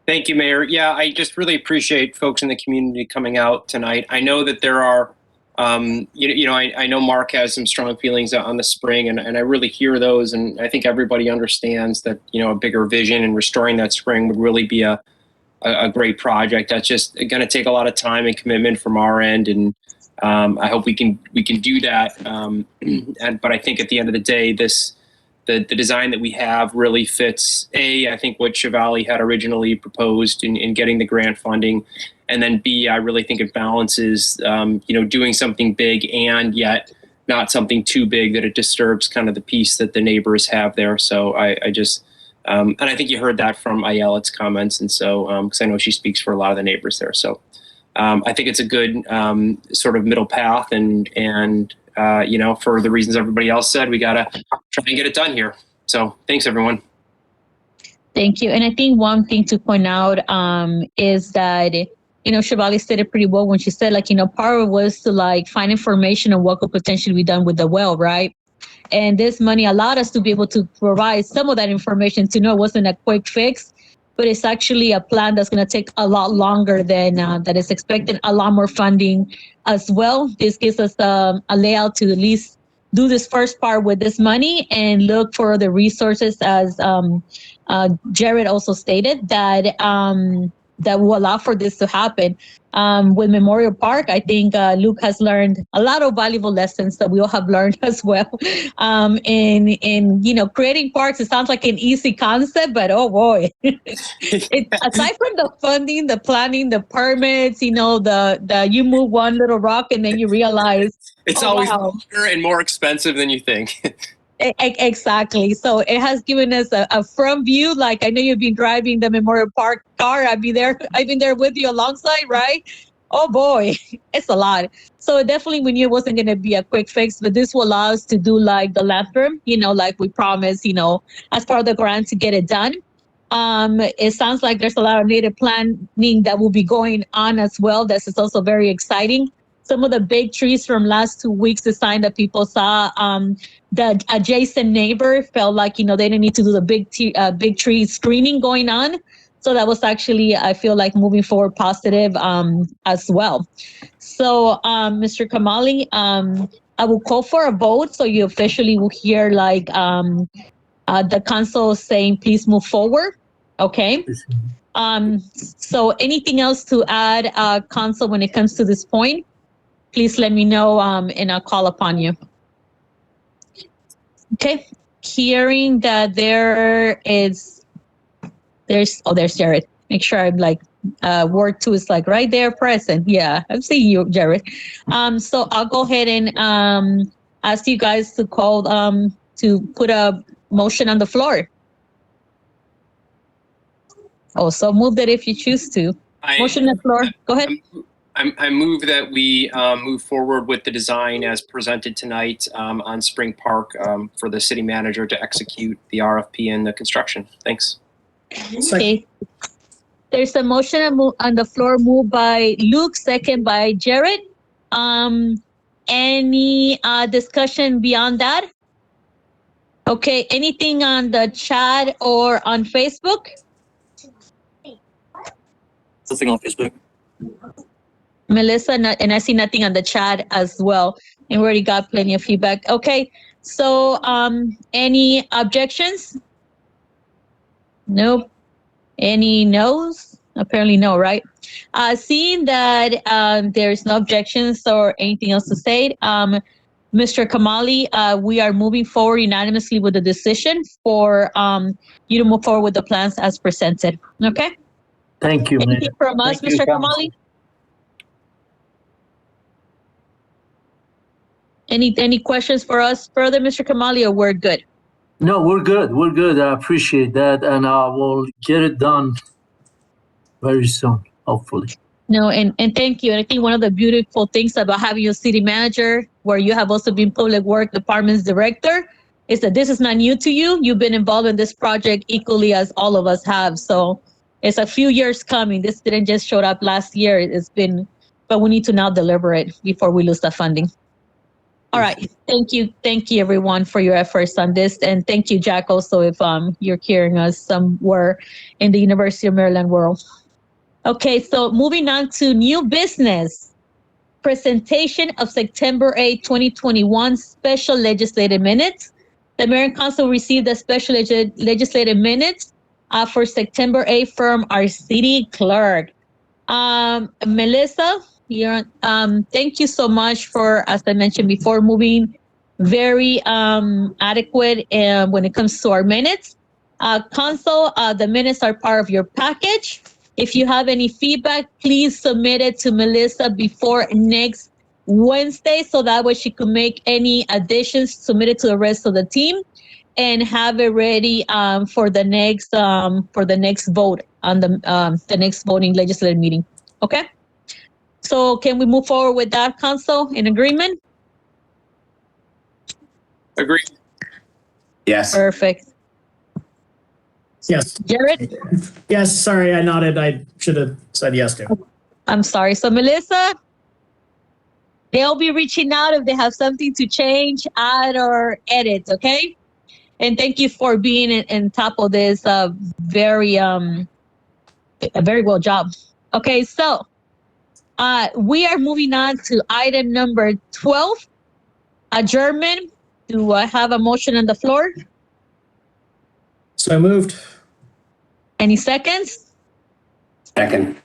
Thank you, Mayor. Yeah, I just really appreciate folks in the community coming out tonight. I know that there are, I know Mark has some strong feelings on the spring, and I really hear those. And I think everybody understands that, a bigger vision and restoring that spring would really be a great project. That's just going to take a lot of time and commitment from our end. And I hope we can do that. But I think at the end of the day, the design that we have really fits, I think what Chevali had originally proposed in getting the grant funding. And then B, I really think it balances, doing something big and yet not something too big that it disturbs kind of the peace that the neighbors have there. So I just, and I think you heard that from Ayelet's comments. And so, because I know she speaks for a lot of the neighbors there. So I think it's a good sort of middle path, and for the reasons everybody else said, we got to try and get it done here. So thanks, everyone.
Thank you. And I think one thing to point out is that, Chevali said it pretty well when she said, part of it was to find information on what could potentially be done with the well, right? And this money allowed us to be able to provide some of that information to know it wasn't a quick fix, but it's actually a plan that's going to take a lot longer than that is expected, a lot more funding as well. This gives us a layout to at least do this first part with this money and look for the resources, as Jared also stated, that will allow for this to happen. With Memorial Park, I think Luke has learned a lot of valuable lessons that we all have learned as well. In creating parks, it sounds like an easy concept, but oh boy, aside from the funding, the planning, the permits, the you move one little rock and then you realize
it's always longer and more expensive than you think.
Exactly. So it has given us a front view. I know you've been driving the Memorial Park car. I've been there with you alongside, right? Oh boy, it's a lot. So definitely we knew it wasn't going to be a quick fix, but this will allow us to do the lab room, like we promised, as part of the grant to get it done. It sounds like there's a lot of native planting that will be going on as well. This is also very exciting. Some of the big trees from last 2 weeks, the sign that people saw, the adjacent neighbor felt like, they didn't need to do the big tree screening going on. So that was actually, I feel like, moving forward positive as well. So, Mr. Kamali, I will call for a vote. So you officially will hear the council saying, please move forward. Okay. So anything else to add, council, when it comes to this point? Please let me know, and I'll call upon you. Okay. Hearing that there's Jared. Make sure I'm word 2 is right there present. Yeah, I'm seeing you, Jared. So I'll go ahead and ask you guys to call to put a motion on the floor. Also move that if you choose to. Motion on the floor. Go ahead.
I move that we move forward with the design as presented tonight on Spring Park for the city manager to execute the RFP and the construction. Thanks.
Okay. There's a motion on the floor moved by Luke, second by Jared. Any discussion beyond that? Okay, anything on the chat or on Facebook?
Nothing on Facebook.
Melissa, and I see nothing on the chat as well. And we already got plenty of feedback. Okay, so any objections? Nope. Any no's? Apparently no, right? Seeing that there's no objections or anything else to say, Mr. Kamali, we are moving forward unanimously with the decision for you to move forward with the plans as presented. Okay?
Thank you,
Anything from us,
Thank you,
Mr. Kamali? Any questions for us further, Mr. Kamali, or we're good?
No, we're good. We're good. I appreciate that. And I will get it done very soon, hopefully.
No, and thank you. And I think one of the beautiful things about having a city manager, where you have also been public work department's director, is that this is not new to you. You've been involved in this project equally as all of us have. So it's a few years coming. This didn't just show up last year. It's been, but we need to now deliver it before we lose the funding. All right. Thank you. Thank you, everyone, for your efforts on this. And thank you, Jack, also, if you're hearing us somewhere in the University of Maryland world. Okay, so moving on to new business. Presentation of September 8, 2021 special legislative minutes. The Mayor and Council received the special legislative minutes for September 8 from our city clerk. Melissa, thank you so much for, as I mentioned before, moving very adequate when it comes to our minutes. Council, the minutes are part of your package. If you have any feedback, please submit it to Melissa before next Wednesday, so that way she could make any additions, submit it to the rest of the team, and have it ready for the next vote on the next voting legislative meeting. Okay. So can we move forward with that, Council? In agreement?
Agree.
Yes.
Perfect.
Yes.
Jared?
Yes, sorry, I nodded. I should have said yes to.
I'm sorry. So Melissa, they'll be reaching out if they have something to change, add, or edit, okay? And thank you for being in top of this very well job. Okay, so we are moving on to item number 12, adjournment. Do I have a motion on the floor?
So moved.
Any seconds?
Second.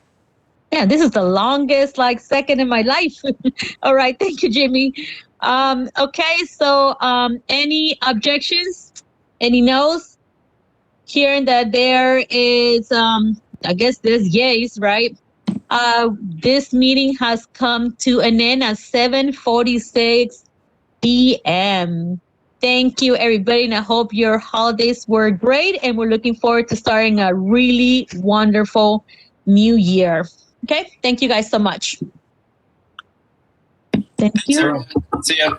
Yeah, this is the longest second in my life. All right, thank you, Jimmy. Okay, so any objections? Any no's? Hearing that there is, I guess there's yays, right? This meeting has come to an end at 7:46 p.m. Thank you, everybody, and I hope your holidays were great, and we're looking forward to starting a really wonderful new year. Okay, thank you guys so much. Thank you.
See ya.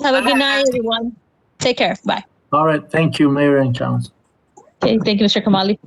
Have a good night, everyone. Take care. Bye.
All right. Thank you, Mayor and Council.
Okay, thank you, Mr. Kamali.